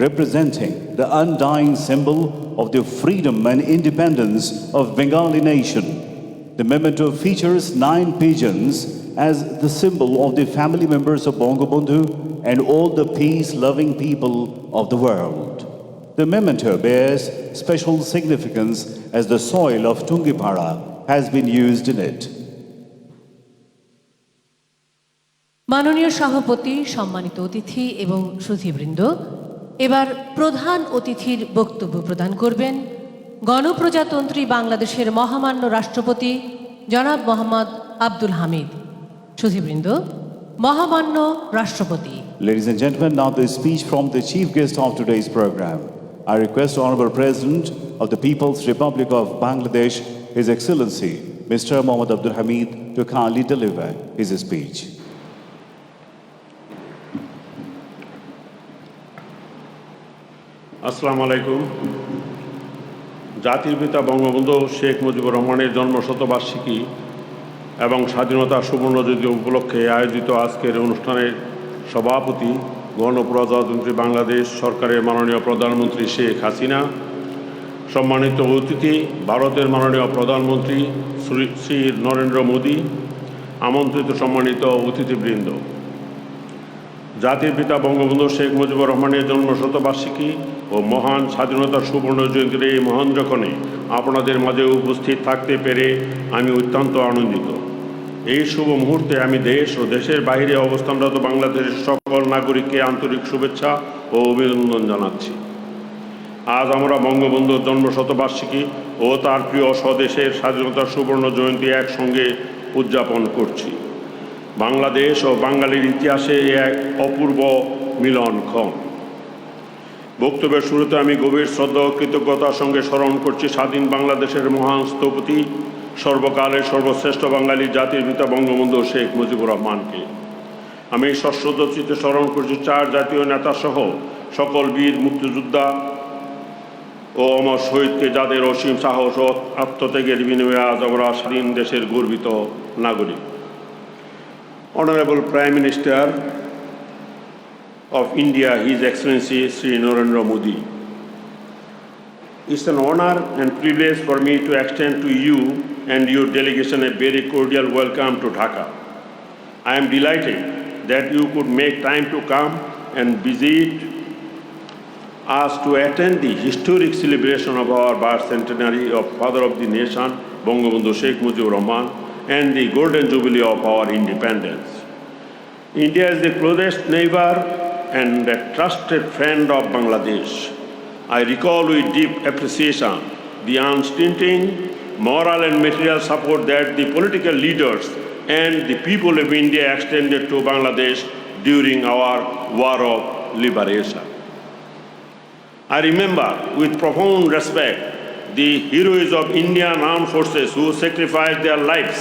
representing the undying symbol of the freedom and independence of Bengali nation. The memento features 9 pigeons as the symbol of the family members of Bangabandhu and all the peace-loving people of the world. The memento bears special significance as the soil of Tungipara has been used in it. মাননীয় সভাপতি, সম্মানিত অতিথি এবং সুধীবৃন্দ, এবার প্রধান অতিথির বক্তব্য প্রদান করবেন গণপ্রজাতন্ত্রী বাংলাদেশের মহামান্য রাষ্ট্রপতি জনাব মোহাম্মদ আব্দুল হামিদ। সুধীবৃন্দ, মহামান্য রাষ্ট্রপতি। Ladies and gentlemen, now the speech from the chief guest of today's program. I request the Honorable President of the People's Republic of Bangladesh, His Excellency Mr. Mohammad Abdul Hamid, to kindly deliver his speech. আসসালামু আলাইকুম। জাতির পিতা বঙ্গবন্ধু শেখ মুজিবুর রহমানের জন্মশতবার্ষিকী এবং স্বাধীনতা সুবর্ণজয়ন্তী উপলক্ষে আয়োজিত আজকের অনুষ্ঠানের সভাপতি গণপ্রজাতন্ত্রী বাংলাদেশ সরকারের মাননীয় প্রধানমন্ত্রী শেখ হাসিনা, সম্মানিত অতিথি ভারতের মাননীয় প্রধানমন্ত্রী শ্রী নরেন্দ্র মোদী, আমন্ত্রিত সম্মানিত অতিথিবৃন্দ, জাতির পিতা বঙ্গবন্ধু শেখ মুজিবুর রহমানের জন্মশতবার্ষিকী ও মহান স্বাধীনতা সুবর্ণ জয়ন্তীর এই মহেন্দ্রক্ষণে আপনাদের মাঝে উপস্থিত থাকতে পেরে আমি অত্যন্ত আনন্দিত। এই শুভ মুহূর্তে আমি দেশ ও দেশের বাইরে অবস্থানরত বাংলাদেশের সকল নাগরিককে আন্তরিক শুভেচ্ছা ও অভিনন্দন জানাচ্ছি। আজ আমরা বঙ্গবন্ধুর জন্মশতবার্ষিকী ও তার প্রিয় স্বদেশের স্বাধীনতা সুবর্ণ জয়ন্তী একসঙ্গে উদযাপন করছি। বাংলাদেশ ও বাঙালির ইতিহাসে এক অপূর্ব মিলনক্ষণ। বক্তব্যের শুরুতে আমি গভীর শ্রদ্ধা ও কৃতজ্ঞতার সঙ্গে স্মরণ করছি স্বাধীন বাংলাদেশের মহান স্থপতি সর্বকালের সর্বশ্রেষ্ঠ বাঙালি জাতির পিতা বঙ্গবন্ধু শেখ মুজিবুর রহমানকে। আমি সশ্রদ্ধ চিত্তে স্মরণ করছি 4 জাতীয় নেতাসহ সকল বীর মুক্তিযোদ্ধা ও অমর শহীদকে, যাদের অসীম সাহস ও আত্মত্যাগের বিনিময়ে আজ আমরা স্বাধীন দেশের গর্বিত নাগরিক। Honorable Prime Minister of India, His Excellency Sri Narendra Modi, it's an honor and privilege for me to extend to you and your delegation a very cordial welcome to Dhaka. I am delighted that you could make time to come and visit us to attend the historic celebration of our bicentenary of Father of the Nation, Bangabandhu Sheikh Mujibur Rahman, and the Golden Jubilee of our independence. India is the closest neighbor and a trusted friend of Bangladesh. I recall with deep appreciation the unstinting moral and material support that the political leaders and the people of India extended to Bangladesh during our war of liberation. I remember with profound respect the heroes of Indian armed forces who sacrificed their lives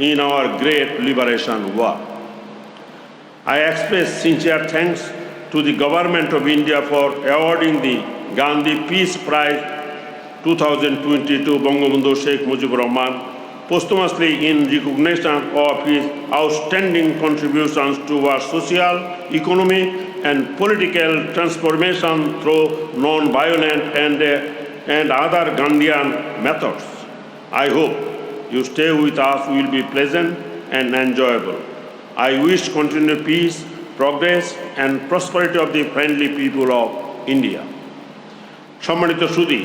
in our great liberation war. I express sincere thanks to the Government of India for awarding the Gandhi Peace Prize 2022 Bangabandhu Sheikh Mujibur Rahman posthumously in recognition of his outstanding contributions towards social, economic, and political transformation through non-violent and other Gandhian methods. I hope your stay with us will be pleasant and enjoyable. I wish continued peace, progress, and prosperity of the friendly people of India. সম্মানিত সুধী,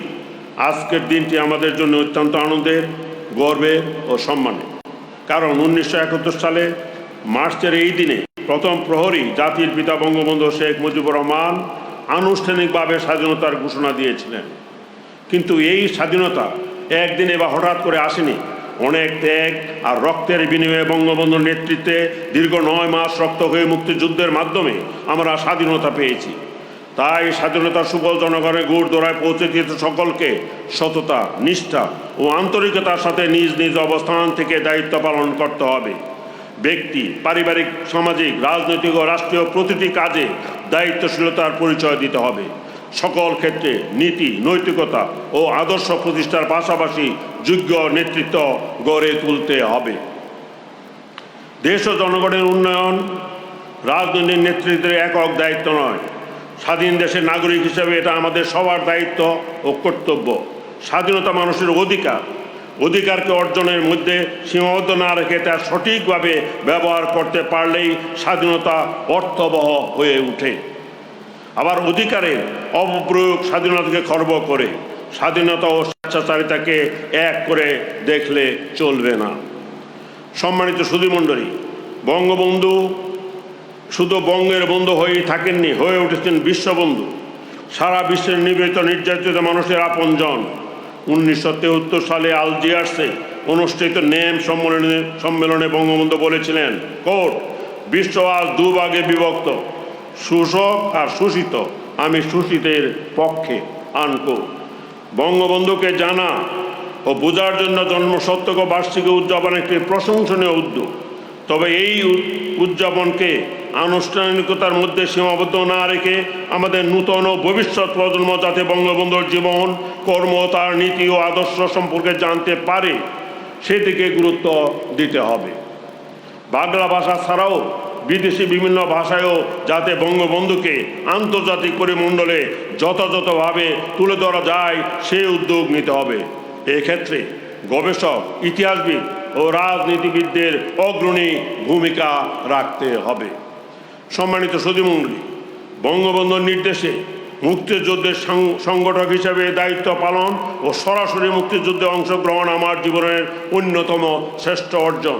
আজকের দিনটি আমাদের জন্য অত্যন্ত আনন্দের, গর্বের ও সম্মানের। কারণ 1971 সালে মার্চের এই দিনে প্রথম প্রহরী জাতির পিতা বঙ্গবন্ধু শেখ মুজিবুর রহমান আনুষ্ঠানিকভাবে স্বাধীনতার ঘোষণা দিয়েছিলেন। কিন্তু এই স্বাধীনতা একদিনে বা হঠাৎ করে আসেনি। অনেক ত্যাগ আর রক্তের বিনিময়ে বঙ্গবন্ধুর নেতৃত্বে দীর্ঘ 9 মাস রক্ত হয়ে মুক্তিযুদ্ধের মাধ্যমে আমরা স্বাধীনতা পেয়েছি। তাই স্বাধীনতার সুফল জনগণের গুড়দোড়ায় পৌঁছে দিতে সকলকে সততা, নিষ্ঠা ও আন্তরিকতার সাথে নিজ নিজ অবস্থান থেকে দায়িত্ব পালন করতে হবে। ব্যক্তি, পারিবারিক, সামাজিক, রাজনৈতিক ও রাষ্ট্রীয় প্রতিটি কাজে দায়িত্বশীলতার পরিচয় দিতে হবে। সকল ক্ষেত্রে নীতি, নৈতিকতা ও আদর্শ প্রতিষ্ঠার পাশাপাশি যোগ্য নেতৃত্ব গড়ে তুলতে হবে। দেশ ও জনগণের উন্নয়ন রাজনৈতিক নেতৃত্বের একক দায়িত্ব নয়। স্বাধীন দেশের নাগরিক হিসেবে এটা আমাদের সবার দায়িত্ব ও কর্তব্য। স্বাধীনতা মানুষের অধিকার। অধিকারকে অর্জনের মধ্যে সীমাবদ্ধ না রেখে তা সঠিকভাবে ব্যবহার করতে পারলেই স্বাধীনতা অর্থবহ হয়ে ওঠে। আবার অধিকারের অপপ্রয়োগ স্বাধীনতাকে খর্ব করে। স্বাধীনতা ও স্বেচ্ছাচারিতাকে এক করে দেখলে চলবে না। সম্মানিত সুধীমণ্ডলী, বঙ্গবন্ধু শুধু বঙ্গের বন্ধু হয়েই থাকেননি, হয়ে উঠেছেন বিশ্ববন্ধু, সারা বিশ্বের নিবেদিত নির্যাতিত মানুষের আপনজন। 1973 সালে আলজিয়ার্সে অনুষ্ঠিত নেম সম্মেলনে বঙ্গবন্ধু বলেছিলেন, কোট, বিশ্ব আজ দুভাগে বিভক্ত, শোষক আর শোষিত, আমি শোষিতের পক্ষে, আনকোট। বঙ্গবন্ধুকে জানা ও বোঝার জন্য জন্মশতক বার্ষিকী উদযাপন একটি প্রশংসনীয় উদ্যোগ। তবে এই উদযাপনকে আনুষ্ঠানিকতার মধ্যে সীমাবদ্ধ না রেখে আমাদের নূতন ও ভবিষ্যৎ প্রজন্ম যাতে বঙ্গবন্ধুর জীবন, কর্ম, তার নীতি ও আদর্শ সম্পর্কে জানতে পারে সেদিকে গুরুত্ব দিতে হবে। বাংলা ভাষা ছাড়াও বিদেশি বিভিন্ন ভাষায়ও যাতে বঙ্গবন্ধুকে আন্তর্জাতিক পরিমণ্ডলে যথাযথভাবে তুলে ধরা যায় সেই উদ্যোগ নিতে হবে। এক্ষেত্রে গবেষক, ইতিহাসবিদ ও রাজনীতিবিদদের অগ্রণী ভূমিকা রাখতে হবে। সম্মানিত সুধীমণ্ডলী, বঙ্গবন্ধুর নির্দেশে মুক্তিযুদ্ধের সংগঠক হিসেবে দায়িত্ব পালন ও সরাসরি মুক্তিযুদ্ধে অংশগ্রহণ আমার জীবনের অন্যতম শ্রেষ্ঠ অর্জন।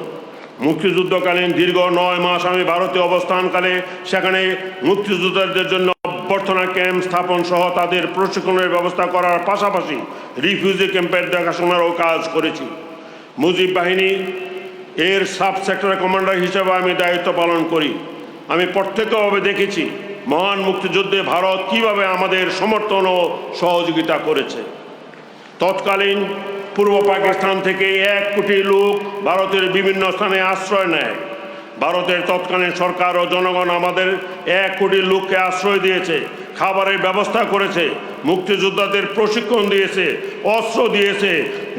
মুক্তিযুদ্ধকালীন দীর্ঘ 9 মাস আমি ভারতে অবস্থানকালে সেখানে মুক্তিযোদ্ধাদের জন্য অভ্যর্থনা ক্যাম্প স্থাপন সহ তাদের প্রশিক্ষণের ব্যবস্থা করার পাশাপাশি রিফিউজি ক্যাম্পের দেখাশোনারও কাজ করেছি। মুজিব বাহিনী এর সাব সেক্টর কমান্ডার হিসেবে আমি দায়িত্ব পালন করি। আমি প্রত্যক্ষভাবে দেখেছি মহান মুক্তিযুদ্ধে ভারত কিভাবে আমাদের সমর্থন ও সহযোগিতা করেছে। তৎকালীন পূর্ব পাকিস্তান থেকে 1 কোটি লোক ভারতের বিভিন্ন স্থানে আশ্রয় নেয়। ভারতের তৎকালীন সরকার ও জনগণ আমাদের 1 কোটি লোককে আশ্রয় দিয়েছে, খাবারের ব্যবস্থা করেছে, মুক্তিযোদ্ধাদের প্রশিক্ষণ দিয়েছে, অস্ত্র দিয়েছে,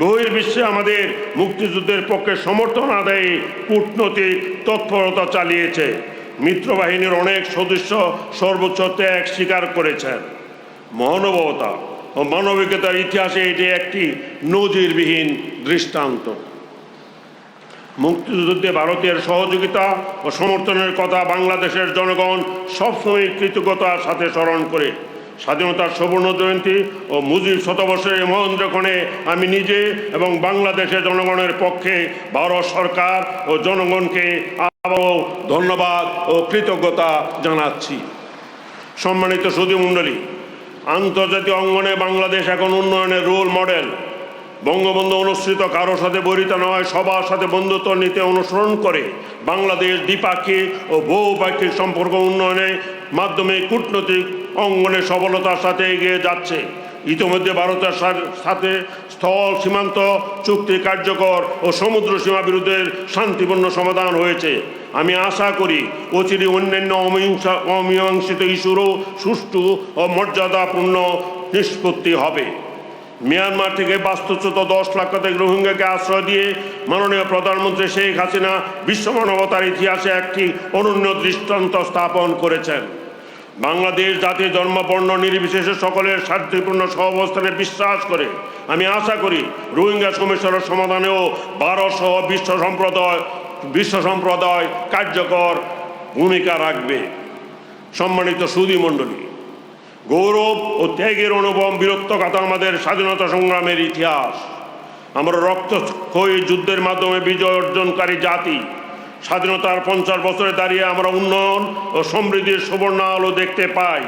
বহির্বিশ্বে আমাদের মুক্তিযুদ্ধের পক্ষে সমর্থন আদায়ে কূটনৈতিক তৎপরতা চালিয়েছে। মিত্রবাহিনীর অনেক সদস্য সর্বোচ্চ ত্যাগ স্বীকার করেছেন। মহানুভবতা ও মানবিকতার ইতিহাসে এটি একটি নজিরবিহীন দৃষ্টান্ত। মুক্তিযুদ্ধে ভারতের সহযোগিতা ও সমর্থনের কথা বাংলাদেশের জনগণ সবসময় কৃতজ্ঞতার সাথে স্মরণ করে। স্বাধীনতার সুবর্ণ জয়ন্তী ও মুজিব শতবর্ষের মহেন্দ্রক্ষণে আমি নিজে এবং বাংলাদেশের জনগণের পক্ষে ভারত সরকার ও জনগণকে আবারও ধন্যবাদ ও কৃতজ্ঞতা জানাচ্ছি। সম্মানিত সুধীমণ্ডলী, আন্তর্জাতিক অঙ্গনে বাংলাদেশ এখন উন্নয়নের রোল মডেল। বঙ্গবন্ধু অনুসৃত কারোর সাথে বৈরিতা নয়, সবার সাথে বন্ধুত্ব নীতি অনুসরণ করে বাংলাদেশ দ্বিপাক্ষিক ও বহুপাক্ষিক সম্পর্ক উন্নয়নের মাধ্যমে কূটনৈতিক অঙ্গনে সফলতার সাথে এগিয়ে যাচ্ছে। ইতিমধ্যে ভারতের সাথে স্থল সীমান্ত চুক্তি কার্যকর ও সমুদ্র সীমা বিরোধের শান্তিপূর্ণ সমাধান হয়েছে। আমি আশা করি অচিরে অন্যান্য অমীমাংসিত ইস্যুরও সুষ্ঠু ও মর্যাদাপূর্ণ নিষ্পত্তি হবে। মিয়ানমার থেকে বাস্তুচ্যুত 10 লক্ষাধিক রোহিঙ্গাকে আশ্রয় দিয়ে মাননীয় প্রধানমন্ত্রী শেখ হাসিনা বিশ্ব মানবতার ইতিহাসে একটি অনন্য দৃষ্টান্ত স্থাপন করেছেন। বাংলাদেশ জাতি ধর্ম বর্ণ নির্বিশেষে সকলের শান্তিপূর্ণ সহাবস্থানে বিশ্বাস করে। আমি আশা করি রোহিঙ্গা সমস্যার সমাধানেও ভারত সহ বিশ্ব সম্প্রদায় কার্যকর ভূমিকা রাখবে। সম্মানিত সুধীমণ্ডলী, গৌরব ও ত্যাগের অনুভব বীরত্বগাথা আমাদের স্বাধীনতা সংগ্রামের ইতিহাস। আমরা রক্তক্ষয়ী যুদ্ধের মাধ্যমে বিজয় অর্জনকারী জাতি। স্বাধীনতার 50 বছরে দাঁড়িয়ে আমরা উন্নয়ন ও সমৃদ্ধির সুবর্ণ আলো দেখতে পাই।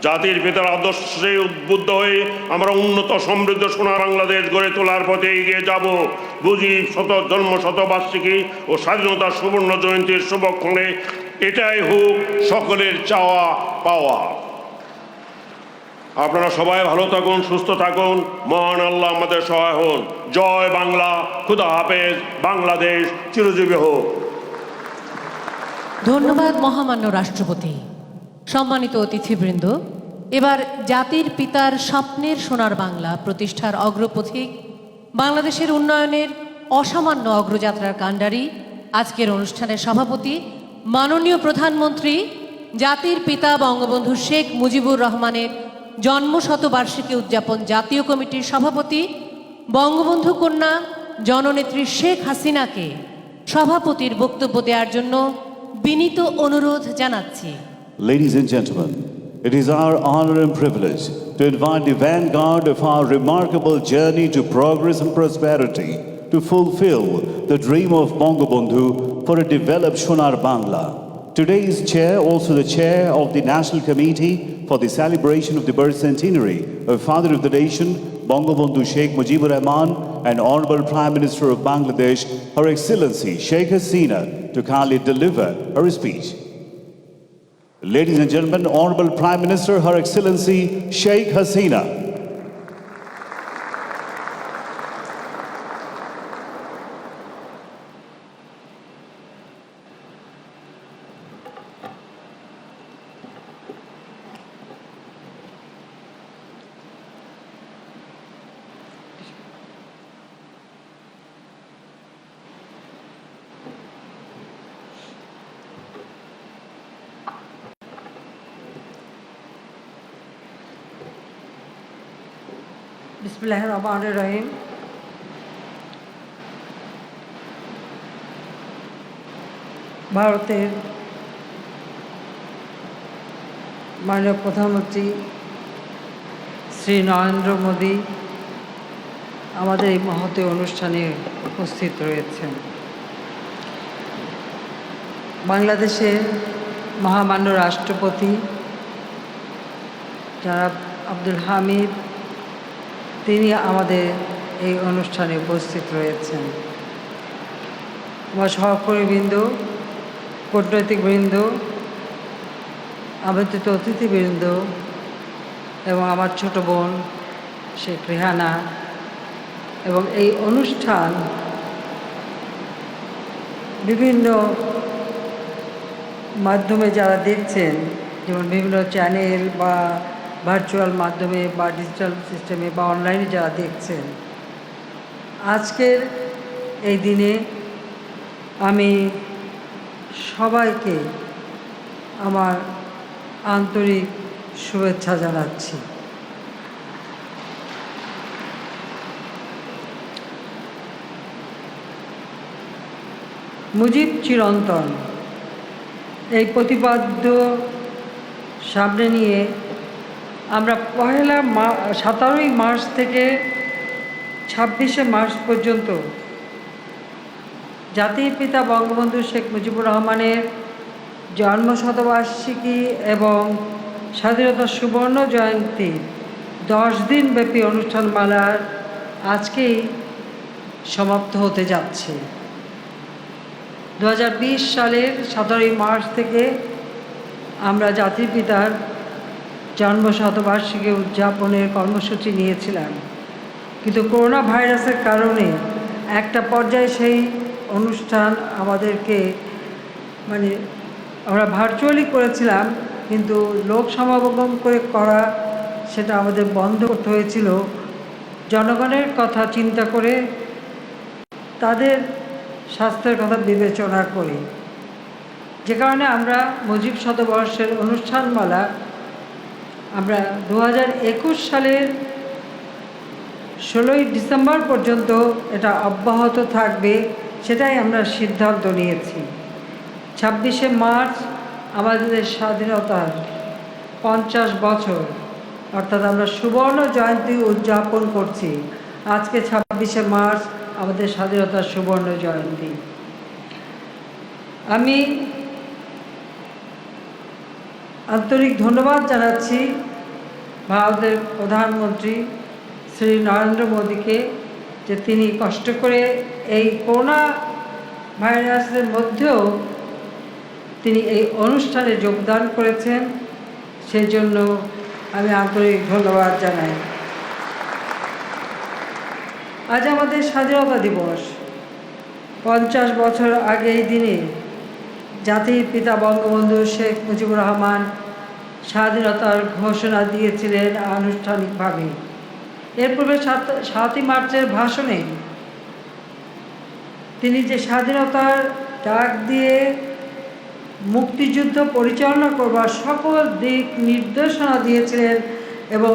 জাতির পিতার আদর্শে উদ্বুদ্ধ হয়ে আমরা উন্নত সমৃদ্ধ সোনার বাংলাদেশ গড়ে তোলার পথে এগিয়ে যাব। মুজিব জন্মশতবার্ষিকী ও স্বাধীনতার সুবর্ণ জয়ন্তীর শুভক্ষণে এটাই হোক সকলের চাওয়া পাওয়া। আপনারা সবাই ভালো থাকুন, সুস্থ থাকুন, মহান আল্লাহ আমাদের সহায় হন। জয় বাংলা, খুদা হাফেজ, বাংলাদেশ চিরজীবী হোক। ধন্যবাদ মহামান্য রাষ্ট্রপতি। সম্মানিত অতিথিবৃন্দ, এবার জাতির পিতার স্বপ্নের সোনার বাংলা প্রতিষ্ঠার অগ্রপথিক, বাংলাদেশের উন্নয়নের অসামান্য অগ্রযাত্রার কাণ্ডারি, আজকের অনুষ্ঠানের সভাপতি মাননীয় প্রধানমন্ত্রী, জাতির পিতা বঙ্গবন্ধু শেখ মুজিবুর রহমানের জন্মশতবার্ষিকী উদযাপন জাতীয় কমিটির সভাপতি, বঙ্গবন্ধু কন্যা জননেত্রী শেখ হাসিনাকে সভাপতির বক্তব্য দেওয়ার জন্য বিনীত অনুরোধ জানাচ্ছি। Ladies and gentlemen, it is our honor and privilege to invite the vanguard of our remarkable journey to progress and prosperity to fulfill the dream of Bangabandhu for a developed Sonar Bangla. Today's chair, also the chair of the National Committee for the celebration of the birth centenary of Father of the Nation, Bangabandhu Sheikh Mujibur Rahman, and Honorable Prime Minister of Bangladesh, Her Excellency Sheikh Hasina, to kindly deliver her speech. Ladies and gentlemen, Honorable Prime Minister, Her Excellency Sheikh Hasina. বিসমিল্লাহির রহমানির রহিম। ভারতের মাননীয় প্রধানমন্ত্রী শ্রী নরেন্দ্র মোদী আমাদের এই মহতী অনুষ্ঠানে উপস্থিত রয়েছেন। বাংলাদেশের মহামান্য রাষ্ট্রপতি জনাব আব্দুল হামিদ, তিনি আমাদের এই অনুষ্ঠানে উপস্থিত রয়েছেন। আমার সহকর্মীবৃন্দ, কূটনৈতিকবৃন্দ, আমন্ত্রিত অতিথিবৃন্দ এবং আমার ছোট বোন শেখ রেহানা এবং এই অনুষ্ঠান বিভিন্ন মাধ্যমে যারা দেখছেন, যেমন বিভিন্ন চ্যানেল বা ভার্চুয়াল মাধ্যমে বা ডিজিটাল সিস্টেমে বা অনলাইনে যারা দেখছেন, আজকের এই দিনে আমি সবাইকে আমার আন্তরিক শুভেচ্ছা জানাচ্ছি। মুজিব চিরন্তন এই প্রতিপাদ্য সামনে নিয়ে আমরা 17ই মার্চ থেকে 26শে মার্চ পর্যন্ত জাতির পিতা বঙ্গবন্ধু শেখ মুজিবুর রহমানের জন্মশতবার্ষিকী এবং স্বাধীনতা সুবর্ণ জয়ন্তী 10 দিনব্যাপী অনুষ্ঠানমালার আজকেই সমাপ্ত হতে যাচ্ছে। 2020 সালের 17ই মার্চ থেকে আমরা জাতির পিতার জন্মশতবার্ষিকী উদযাপনের কর্মসূচি নিয়েছিলাম, কিন্তু করোনা ভাইরাসের কারণে একটা পর্যায়ে সেই অনুষ্ঠান আমাদেরকে আমরা ভার্চুয়ালি করেছিলাম, কিন্তু লোক সমাগম করা সেটা আমাদের বন্ধ করতে হয়েছিল জনগণের কথা চিন্তা করে, তাদের স্বাস্থ্যের কথা বিবেচনা করে। যে কারণে আমরা মুজিব শতবর্ষের অনুষ্ঠানমালা আমরা 2021 সালের 16ই ডিসেম্বর পর্যন্ত এটা অব্যাহত থাকবে, সেটাই আমরা সিদ্ধান্ত নিয়েছি। 26শে মার্চ আমাদের স্বাধীনতার 50 বছর, অর্থাৎ আমরা সুবর্ণ জয়ন্তী উদযাপন করছি। আজকে 26শে মার্চ আমাদের স্বাধীনতার সুবর্ণ জয়ন্তী। আমি আন্তরিক ধন্যবাদ জানাচ্ছি ভারতের প্রধানমন্ত্রী শ্রী নরেন্দ্র মোদীকে, যে তিনি কষ্ট করে এই করোনা ভাইরাসের মধ্যেও তিনি এই অনুষ্ঠানে যোগদান করেছেন, সেই জন্য আমি আন্তরিক ধন্যবাদ জানাই। আজ আমাদের স্বাধীনতা দিবস। 50 বছর আগে এই দিনে জাতির পিতা বঙ্গবন্ধু শেখ মুজিবুর রহমান স্বাধীনতার ঘোষণা দিয়েছিলেন আনুষ্ঠানিকভাবে। এর পূর্বে 7ই মার্চের ভাষণে তিনি যে স্বাধীনতার ডাক দিয়ে মুক্তিযুদ্ধ পরিচালনা করবার সকল দিক নির্দেশনা দিয়েছিলেন এবং